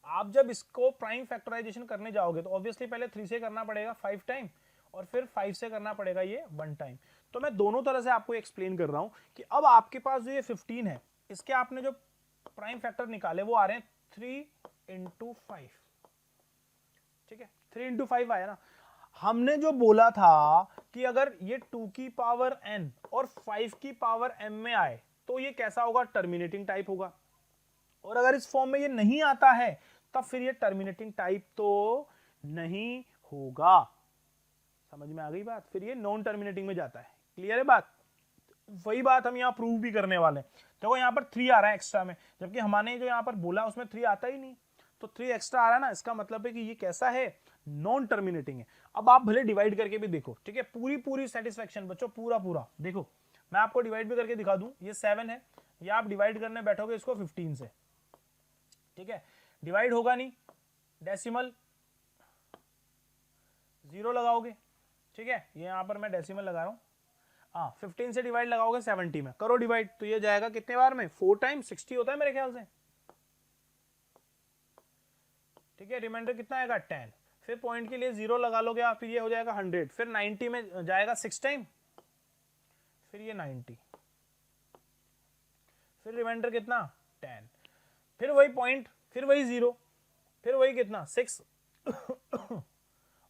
आप जब इसको प्राइम फैक्टराइजेशन करने जाओगे तो ऑब्वियसली पहले 3 से करना पड़ेगा 5 टाइम, और फिर 5 से करना पड़ेगा ये 1 टाइम। तो मैं दोनों तरह से आपको एक्सप्लेन कर रहा हूं कि अब आपके पास जो ये 15 है, इसके आपने जो प्राइम फैक्टर निकाले वो आ रहे हैं 3 इंटू 5, ठीक है, 3 इंटू 5 आया ना। हमने जो बोला था कि अगर ये 2 की पावर n और 5 की पावर m में आए तो ये कैसा होगा, टर्मिनेटिंग टाइप होगा, और अगर इस फॉर्म में ये नहीं आता है तब फिर ये टर्मिनेटिंग टाइप तो नहीं होगा। समझ में आ गई बात, फिर ये नॉन टर्मिनेटिंग में जाता है, क्लियर है बात। वही बात हम यहाँ प्रूव भी करने वाले हैं। देखो यहाँ पर 3 आ रहा है एक्स्ट्रा में, जबकि हमने जो यहाँ पर बोला उसमें 3 आता ही नहीं, तो 3 एक्स्ट्रा आ रहा है ना, इसका मतलब है कि ये कैसा है, नॉन टर्मिनेटिंग है। अब आप भले डिवाइड करके भी देखो, ठीक है, पूरी सेटिस्फेक्शन बच्चों, पूरा देखो, मैं आपको डिवाइड भी करके दिखा दूं, ये 7 है, ये आप डिवाइड करने बैठोगे इसको 15 से, ठीक है, डिवाइड होगा नहीं, डेसिमल 0 लगाओगे, ठीक है, ये यहां पर मैं डेसिमल लगा रहा हूं, हाँ 15 से डिवाइड लगाओगे 70 में, करो डिवाइड, तो ये जाएगा कितने बार में, 4 टाइम 60 होता है मेरे ख्याल से, ठीक है, रिमाइंडर कितना आएगा 10, फिर पॉइंट के लिए 0 लगा लोगे आप, फिर ये हो जाएगा 100, फिर 90 में जाएगा 6 टाइम, फिर ये 90, फिर रिमाइंडर कितना 10, फिर वही पॉइंट, फिर वही 0, फिर वही कितना 6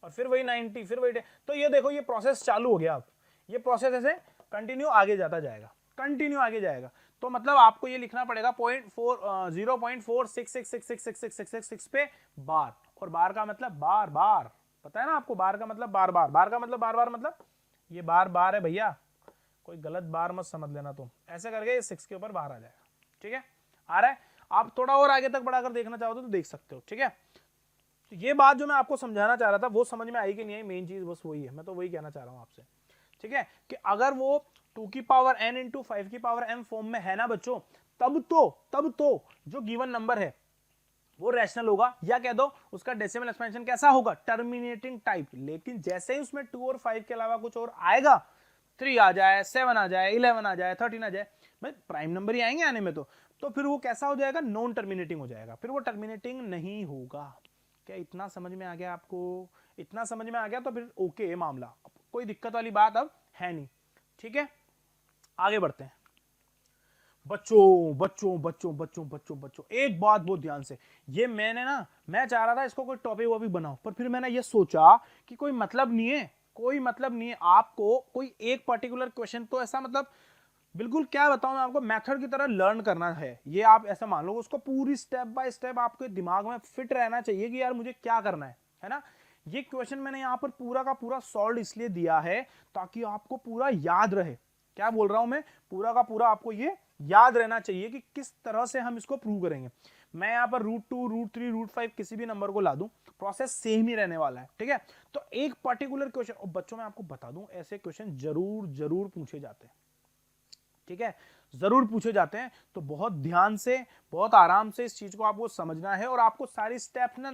और फिर वही 90, फिर वही 10। तो ये देखो ये प्रोसेस चालू हो गया, अब ये प्रोसेस ऐसे कंटिन्यू आगे जाता जाएगा, कंटिन्यू आगे जाएगा। तो मतलब आपको ये लिखना पड़ेगा 0.4666666666 पे बार, और बार का मतलब बार बार, पता है ना आपको, बार का मतलब बार बार, बार का मतलब बार बार, मतलब ये बार बार है भैया, कोई गलत बार मत समझ लेना तुम, ऐसे करके 6 के ऊपर बार आ जाएगा, ठीक है, आ रहा है। आप थोड़ा और आगे तक बढ़ाकर देखना चाहो तो देख सकते हो, ठीक है। तो ये बात जो मैं आपको समझाना चाह रहा था वो समझ में आई कि नहीं आई, मेन चीज बस वही है, मैं तो वही कहना चाह रहा हूं आपसे, ठीक है, कि अगर वो 2 की पावर n इंटू 5 की पावर m फॉर्म में है ना बच्चों, तब तो जो गिवन नंबर है वो रैशनल होगा, या कह दो उसका डेसिमल एक्सपेंशन कैसा होगा, टर्मिनेटिंग टाइप। लेकिन जैसे ही उसमें 2 और 5 के अलावा कुछ और आएगा, 3 आ जाए, 7 आ जाए, 11 आ जाए, 13 आ जाए, भाई प्राइम नंबर ही आएंगे आने में, तो फिर वो कैसा हो जाएगा, नॉन टर्मिनेटिंग हो जाएगा, फिर वो टर्मिनेटिंग नहीं होगा। क्या इतना समझ में आ गया आपको, इतना समझ में आ गया तो फिर ओके है मामला, कोई दिक्कत वाली बात अब है नहीं, ठीक है। आगे बढ़ते हैं बच्चों बच्चों बच्चों बच्चों बच्चों बच्चों, एक बात बहुत ध्यान से, ये मैं चाह रहा था इसको कोई टॉपिक वॉपिक बनाओ, पर फिर मैंने ये सोचा कि कोई मतलब नहीं है, कोई मतलब नहीं है, आपको कोई एक पर्टिकुलर क्वेश्चन तो ऐसा मतलब बिल्कुल क्या बताऊं मैं आपको, मेथड की तरह लर्न करना है, ये आप ऐसा मान लो, उसको पूरी स्टेप बाय स्टेप आपके दिमाग में फिट रहना चाहिए कि यार मुझे क्या करना है ना। ये क्वेश्चन मैंने यहाँ पर पूरा का पूरा सॉल्व इसलिए दिया है ताकि आपको पूरा याद रहे, क्या बोल रहा हूं मैं, पूरा का पूरा आपको ये याद रहना चाहिए कि किस तरह से हम इसको प्रूव करेंगे। मैं यहाँ पर √2, √3, √5 किसी भी नंबर को ला दूं, प्रोसेस सेम ही रहने वाला है, ठीक है। तो एक पर्टिकुलर क्वेश्चन, और बच्चों मैं आपको बता दूं ऐसे क्वेश्चन जरूर जरूर पूछे जाते हैं, ठीक है, जरूर पूछे जाते हैं। तो बहुत ध्यान से, बहुत आराम से इस चीज को आपको समझना है और आपको सारी स्टेप्स ना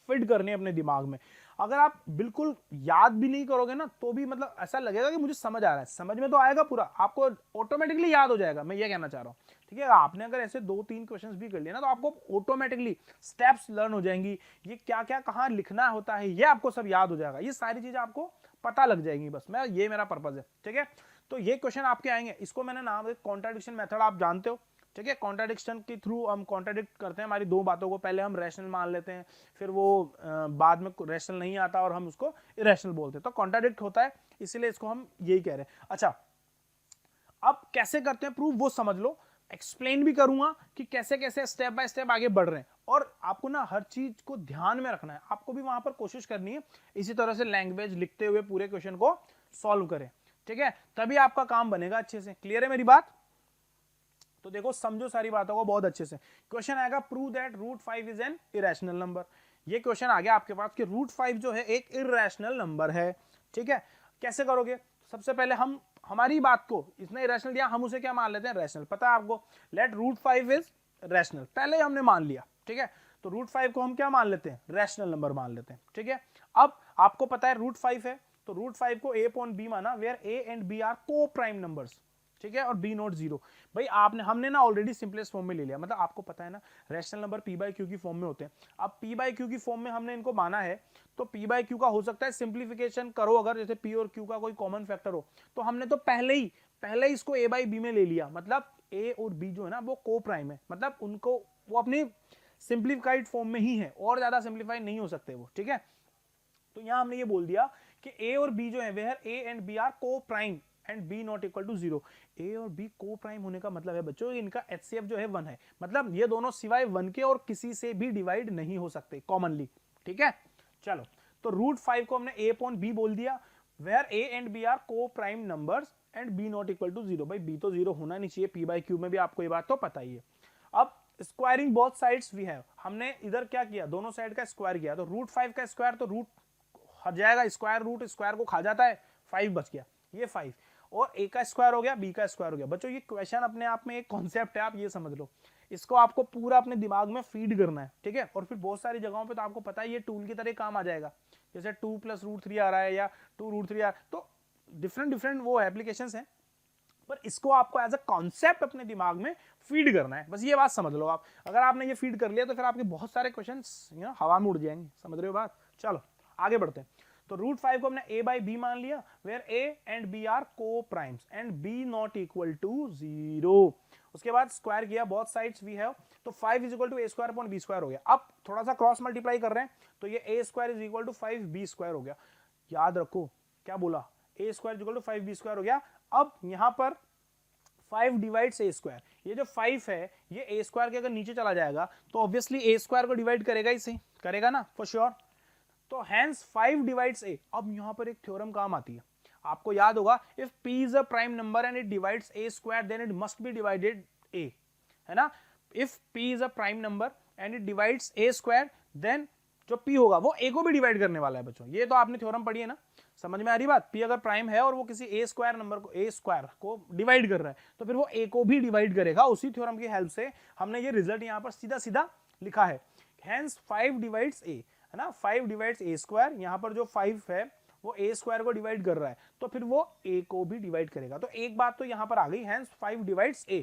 फिट करने अपने दिमाग में। अगर आप बिल्कुल याद भी नहीं करोगे ना तो भी मतलब ऐसा लगेगा कि मुझे समझ आ रहा है, समझ में तो आएगा पूरा, आपको ऑटोमेटिकली याद हो जाएगा, मैं ये कहना चाह रहा हूँ, ठीक है। आपने अगर ऐसे 2-3 क्वेश्चंस भी कर लिए ना तो आपको ऑटोमेटिकली स्टेप्स लर्न हो जाएंगी, ये क्या क्या कहाँ लिखना होता है ये आपको सब याद हो जाएगा, ये सारी चीजें आपको पता लग जाएंगी, बस मैं ये मेरा पर्पज है, ठीक है। तो ये क्वेश्चन आपके आएंगे, इसको मैंने नाम दिया कॉन्ट्राडिक्शन मेथड, आप जानते हो, ठीक है। कॉन्ट्राडिक्शन के थ्रू हम कॉन्ट्राडिक्ट करते हैं हमारी दो बातों को, पहले हम रैशनल मान लेते हैं, फिर वो बाद में रैशनल नहीं आता और हम उसको इरेशनल बोलते हैं, तो कॉन्ट्राडिक्ट होता है, इसीलिए इसको हम यही कह रहे हैं। अच्छा, अब कैसे करते हैं प्रूव वो समझ लो, एक्सप्लेन भी करूंगा कि कैसे कैसे स्टेप बाय स्टेप आगे बढ़ रहे हैं, और आपको ना हर चीज को ध्यान में रखना है, आपको भी वहां पर कोशिश करनी है इसी तरह से लैंग्वेज लिखते हुए पूरे क्वेश्चन को सॉल्व करें, ठीक है, तभी आपका काम बनेगा अच्छे से। क्लियर है मेरी बात? तो देखो समझो सारी बातों को बहुत अच्छे से। क्वेश्चन आएगा prove that √5 is an irrational number. ये क्वेश्चन आ गया आपके पास कि √5 जो है एक इरेशनल नंबर है, ठीक है। कैसे करोगे? सबसे पहले हम हमारी बात को, इसने इरेशनल दिया, हम उसे क्या मान लेते हैं? रैशनल। पता है आपको, लेट √5 इज रैशनल, पहले हमने मान लिया, ठीक है। तो √5 को हम क्या मान लेते हैं? रैशनल नंबर मान लेते हैं, ठीक है। अब आपको पता है √5 है, तो √5 को a upon b माना, where a and b are coprime numbers, ठीक है, और b नॉट 0। भाई हमने ना ऑलरेडी सिंपलेस्ट फॉर्म में ले लिया, मतलब आपको पता है ना rational number p by Q की फॉर्म में होते हैं। अब p बाई क्यू की फॉर्म में हमने इनको माना है, तो p बाई क्यू का हो सकता है सिंप्लीफिकेशन करो, अगर जैसे p और q का कोई कॉमन फैक्टर हो, तो हमने तो पहले ही इसको a बाई बी में ले लिया, मतलब a और b जो है ना वो को प्राइम है, मतलब उनको वो अपनी सिंप्लीफाइड फॉर्म में ही है, और ज्यादा सिंप्लीफाई नहीं हो सकते वो, ठीक है। तो यहां हमने ये बोल दिया कि a और b जो है where a and b are coprime and b not equal to 0। a और b को प्राइम होने का मतलब है बच्चों इनका HCF जो है 1 है, मतलब ये दोनों सिवाय 1 के और किसी से भी डिवाइड नहीं हो सकते कॉमनली, ठीक है। चलो, तो √5 को हमने a अपॉन b बोल दिया, where a and b are coprime numbers and b not equal to 0। भाई b तो 0 होना नहीं चाहिए, p बाई क्यू में भी आपको ये बात तो पता ही है। अब squaring both sides we have, हमने इधर क्या किया, दोनों साइड का स्क्वायर किया, तो √5 का स्क्वायर तो रूट हट जाएगा, स्क्वायर रूट स्क्वायर को खा जाता है, 5 बच गया, ये 5, और a का स्क्वायर हो गया, b का स्क्वायर हो गया। बच्चों ये क्वेश्चन अपने आप में एक कॉन्सेप्ट है, आप ये समझ लो, इसको आपको पूरा अपने दिमाग में फीड करना है, ठीक है। और फिर बहुत सारी जगहों पे तो आपको पता है ये टूल की तरह काम आ जाएगा, जैसे 2 + √3 आ रहा है या 2 √3 आ रहा है, तो डिफरेंट वो एप्लीकेशंस हैं, पर इसको आपको एज अ कॉन्सेप्ट अपने दिमाग में फीड करना है, बस ये बात समझ लो आप। अगर आपने ये फीड कर लिया तो फिर आपके बहुत सारे क्वेश्चंस हवा में उड़ जाएंगे, समझ रहे हो बात। चलो आगे बढ़ते हैं। तो √5 को हमने a बाई बी मान लिया, where a and b are coprimes and b not equal to 0। उसके बाद स्क्वायर किया, बोथ साइड्स वी हैव, तो 5 is equal to a square upon b square हो गया। अब थोड़ा सा क्रॉस मल्टीप्लाई कर रहे हैं, तो ये a square is equal to 5b square हो गया। याद रखो क्या बोला, a square is equal to 5b square हो गया। अब यहां पर 5 डिवाइड्स a स्क्वायर, ये जो 5 है ये a स्क्वायर के अगर नीचे चला जाएगा तो ऑब्वियसली a स्क्वायर को डिवाइड करेगा, इसे करेगा ना फॉर श्योर, तो हैंस 5 डिवाइड्स a। अब यहां पर एक थ्योरम काम आती है, आपको याद होगा, if p is a prime number and it divides a square then it must be divided a, है ना। If p is a prime number and it divides a square then जो p होगा वो a को भी divide करने वाला है बच्चों, ये तो आपने थ्योरम पढ़ी है ना, समझ में आ रही बात। p अगर प्राइम है और वो किसी a स्क्वायर नंबर को a स्क्वायर को डिवाइड कर रहा है तो फिर वो a को भी डिवाइड करेगा। उसी थ्योरम की हेल्प से हमने ये रिजल्ट यहाँ पर सीधा सीधा लिखा है, हैंस 5 डिवाइड्स a, है ना, 5 डिवाइड्स a स्क्वायर, यहाँ पर जो 5 है वो a स्क्वायर को डिवाइड कर रहा है तो फिर वो a को भी डिवाइड करेगा। तो एक बात तो यहाँ पर आ गई, हैंस 5 डिवाइड्स a,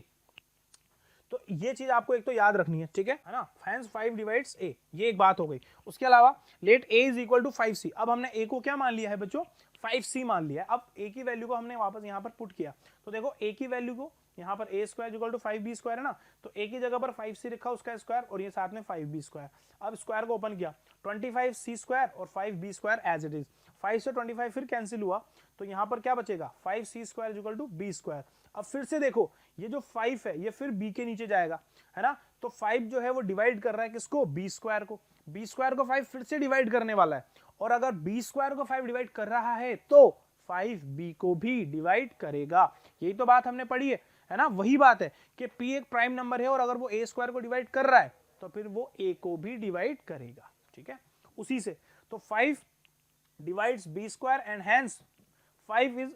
तो ये चीज आपको एक तो याद रखनी है, ठीक है ना, हैंस 5 डिवाइड्स a, ये एक बात हो गई। उसके अलावा let a is equal to 5c, अब हमने a को क्या मान लिया है बच्चों, 5c मान लिया है। अब a की वैल्यू को हमने वापस यहाँ पर पुट किया, तो देखो a की वैल्यू को यहाँ पर a square equal to 5b square है ना, तो a की जगह पर 5c लिखा उसका स्क्वायर और ये साथ में 5b स्क्वायर। अब स्क्वायर को ओपन किया, 25c स्क्वायर और 5b square as it is, 5 से 25 फिर कैंसिल हुआ, तो यहाँ पर क्या बचेगा, 5c square equal to b square. अब फिर से देखो ये जो 5 है ये फिर b के नीचे जाएगा, है ना, तो 5 जो है वो डिवाइड कर रहा है किसको, b स्क्वायर को, b स्क्वायर को 5 फिर से डिवाइड करने वाला है, और अगर b स्क्वायर को 5 डिवाइड कर रहा है तो 5b को भी डिवाइड करेगा। यही तो बात हमने पढ़ी है ना, वही बात है कि p एक प्राइम नंबर है और अगर वो a स्क्वायर को डिवाइड कर रहा है तो फिर वो a को भी डिवाइड करेगा। ठीक है, उसी से तो 5 divides b square and hence 5 is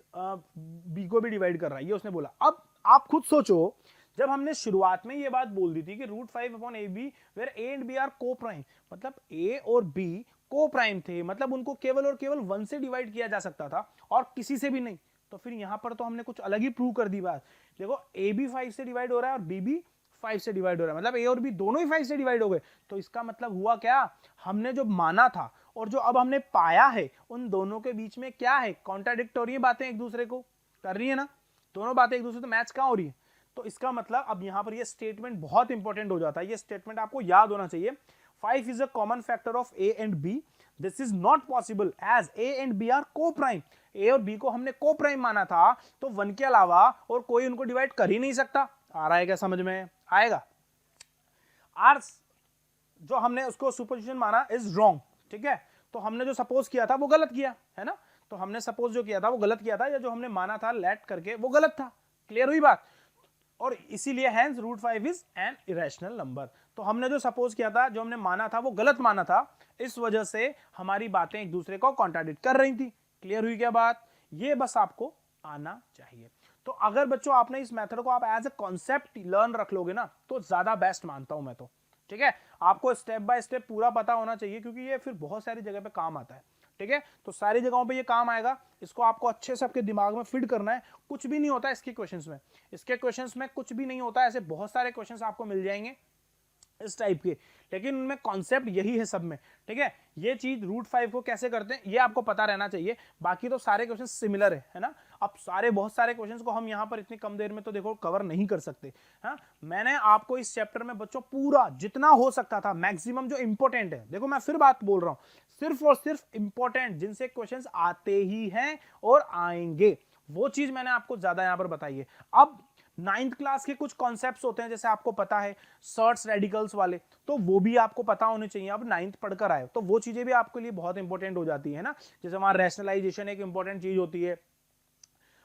b को भी डिवाइड कर रहा है, ये उसने बोला। अब आप खुद सोचो, जब हमने शुरुआत में ये बात बोल दी थी कि √5/ab where a and b are coprime, मतलब a और b को प्राइम थे, मतलब उनको केवल और केवल 1 से डिवाइड किया जा सकता था और किसी से भी नहीं, तो फिर यहां पर तो हमने कुछ अलग ही प्रूव कर दी बात। देखो a भी 5 से डिवाइड हो रहा है और b भी 5 से डिवाइड हो रहा है, मतलब a और b दोनों ही 5 से डिवाइड हो गए। तो इसका मतलब हुआ क्या, हमने जो माना था और जो अब हमने पाया है उन दोनों के बीच में क्या है, कॉन्ट्राडिक्टोरी बातें एक दूसरे को कर रही है ना, दोनों बातें एक दूसरे से मैच कहां हो रही है। तो इसका मतलब अब यहां पर ये स्टेटमेंट बहुत इंपॉर्टेंट हो जाता है, ये स्टेटमेंट आपको याद होना चाहिए। 5 is a common factor of a and b. This is not possible as a and b are co-prime. a और b को हमने co-prime माना था, तो 1 के अलावा और कोई उनको डिवाइड कर ही नहीं सकता। आ रहा है क्या समझ में, आएगा। r जो हमने उसको सुपोजिशन माना इज रॉन्ग, ठीक है, तो हमने जो सपोज किया था वो गलत किया है ना, तो हमने सपोज जो किया था वो गलत किया था, या जो हमने माना था लेट करके वो गलत था। क्लियर हुई बात, और इसीलिए hence √5 is an irrational number. तो हमने जो सपोज किया था, जो हमने माना था वो गलत माना था, इस वजह से हमारी बातें एक दूसरे को कॉन्ट्राडिक्ट कर रही थी। क्लियर हुई क्या बात, ये बस आपको आना चाहिए। तो अगर बच्चों आपने इस मेथड को आप एज ए कॉन्सेप्ट लर्न रख लोगे ना, तो ज्यादा बेस्ट मानता हूं मैं तो। ठीक है, आपको स्टेप बाय स्टेप पूरा पता होना चाहिए, क्योंकि ये फिर बहुत सारी जगह पे काम आता है। ठीक है, तो सारी जगहों पे ये काम आएगा, इसको आपको अच्छे से आपके दिमाग में फिट करना है। कुछ भी नहीं होता इसके क्वेश्चंस में, इसके क्वेश्चंस में कुछ भी नहीं होता, ऐसे बहुत सारे क्वेश्चंस आपको मिल जाएंगे इस टाइप के, लेकिन उनमें कॉन्सेप्ट यही है सब में। ठीक है, ये चीज √5 को कैसे करते हैं ये आपको पता रहना चाहिए, बाकी तो सारे क्वेश्चन सिमिलर है ना। अब बहुत सारे क्वेश्चंस को हम यहाँ पर इतनी कम देर में तो देखो कवर नहीं कर सकते। हाँ, मैंने आपको इस चैप्टर में बच्चों पूरा जितना हो सकता था मैक्सिमम जो इंपॉर्टेंट है, देखो मैं फिर बात बोल रहा हूँ, सिर्फ और सिर्फ इंपॉर्टेंट जिनसे क्वेश्चंस आते ही हैं और आएंगे, वो चीज मैंने आपको ज्यादा यहाँ पर बताई है। अब 9th क्लास के कुछ कॉन्सेप्ट्स होते हैं, जैसे आपको पता है सर्ट्स रेडिकल्स वाले, तो वो भी आपको पता होने चाहिए। अब 9th पढ़कर आए तो वो चीजें भी आपके लिए बहुत इंपॉर्टेंट हो जाती है ना, जैसे वहां रैशनलाइजेशन एक इंपॉर्टेंट चीज होती है,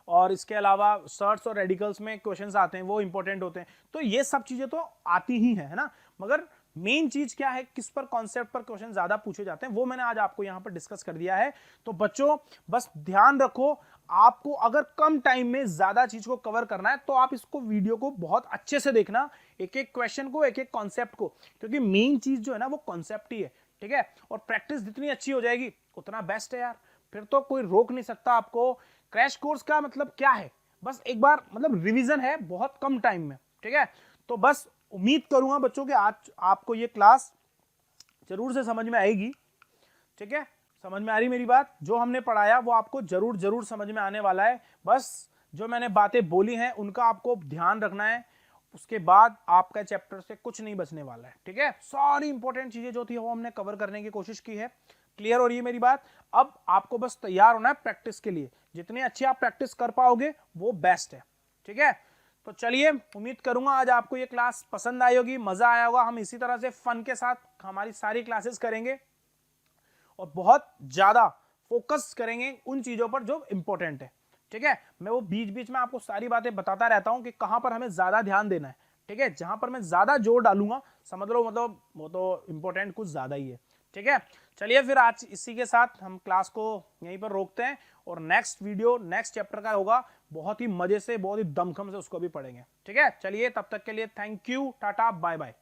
और इसके अलावा सर्ट्स और रेडिकल्स में क्वेश्चंस आते हैं वो इंपॉर्टेंट होते हैं। तो ये सब चीजें तो आती ही है ना, मगर मेन चीज क्या है, किस पर कॉन्सेप्ट पर क्वेश्चन ज्यादा पूछे जाते हैं, वो मैंने आज आपको यहां पर डिस्कस कर दिया है। तो बच्चों बस ध्यान रखो, आपको अगर कम टाइम में ज्यादा चीज को कवर करना है तो आप इसको वीडियो को बहुत अच्छे से देखना, एक एक क्वेश्चन को, एक एक कॉन्सेप्ट को, क्योंकि मेन चीज जो है ना वो कॉन्सेप्ट ही है। ठीक है, और प्रैक्टिस जितनी अच्छी हो जाएगी उतना बेस्ट है यार, फिर तो कोई रोक नहीं सकता आपको। क्रैश कोर्स का मतलब क्या है, बस एक बार मतलब रिवीजन है बहुत कम टाइम में। ठीक है, तो बस उम्मीद करूंगा बच्चों कि आज आपको ये क्लास जरूर से समझ में आएगी। ठीक है, समझ में आ रही मेरी बात, जो हमने पढ़ाया वो आपको जरूर जरूर समझ में आने वाला है। बस जो मैंने बातें बोली हैं उनका आपको ध्यान रखना है, उसके बाद आपका चैप्टर से कुछ नहीं बचने वाला है। ठीक है, सारी इंपॉर्टेंट चीजें जो थी वो हमने कवर करने की कोशिश की है। क्लियर हो रही है मेरी बात, अब आपको बस तैयार होना है प्रैक्टिस के लिए, जितनी अच्छी आप प्रैक्टिस कर पाओगे वो बेस्ट है। ठीक है, तो चलिए, उम्मीद करूंगा आज आपको ये क्लास पसंद आई होगी, मजा आया होगा। हम इसी तरह से फन के साथ हमारी सारी क्लासेस करेंगे और बहुत ज्यादा फोकस करेंगे उन चीजों पर जो इंपॉर्टेंट है। ठीक है, मैं वो बीच बीच में आपको सारी बातें बताता रहता हूं कि कहां पर हमें ज्यादा ध्यान देना है। ठीक है, जहां पर मैं ज्यादा जोर डालूंगा समझ लो मतलब वो तो इंपॉर्टेंट कुछ ज्यादा ही है। ठीक है, चलिए फिर आज इसी के साथ हम क्लास को यहीं पर रोकते हैं, और नेक्स्ट वीडियो नेक्स्ट चैप्टर का होगा, बहुत ही मजे से बहुत ही दमखम से उसको भी पढ़ेंगे। ठीक है, चलिए तब तक के लिए thank you, tata bye bye.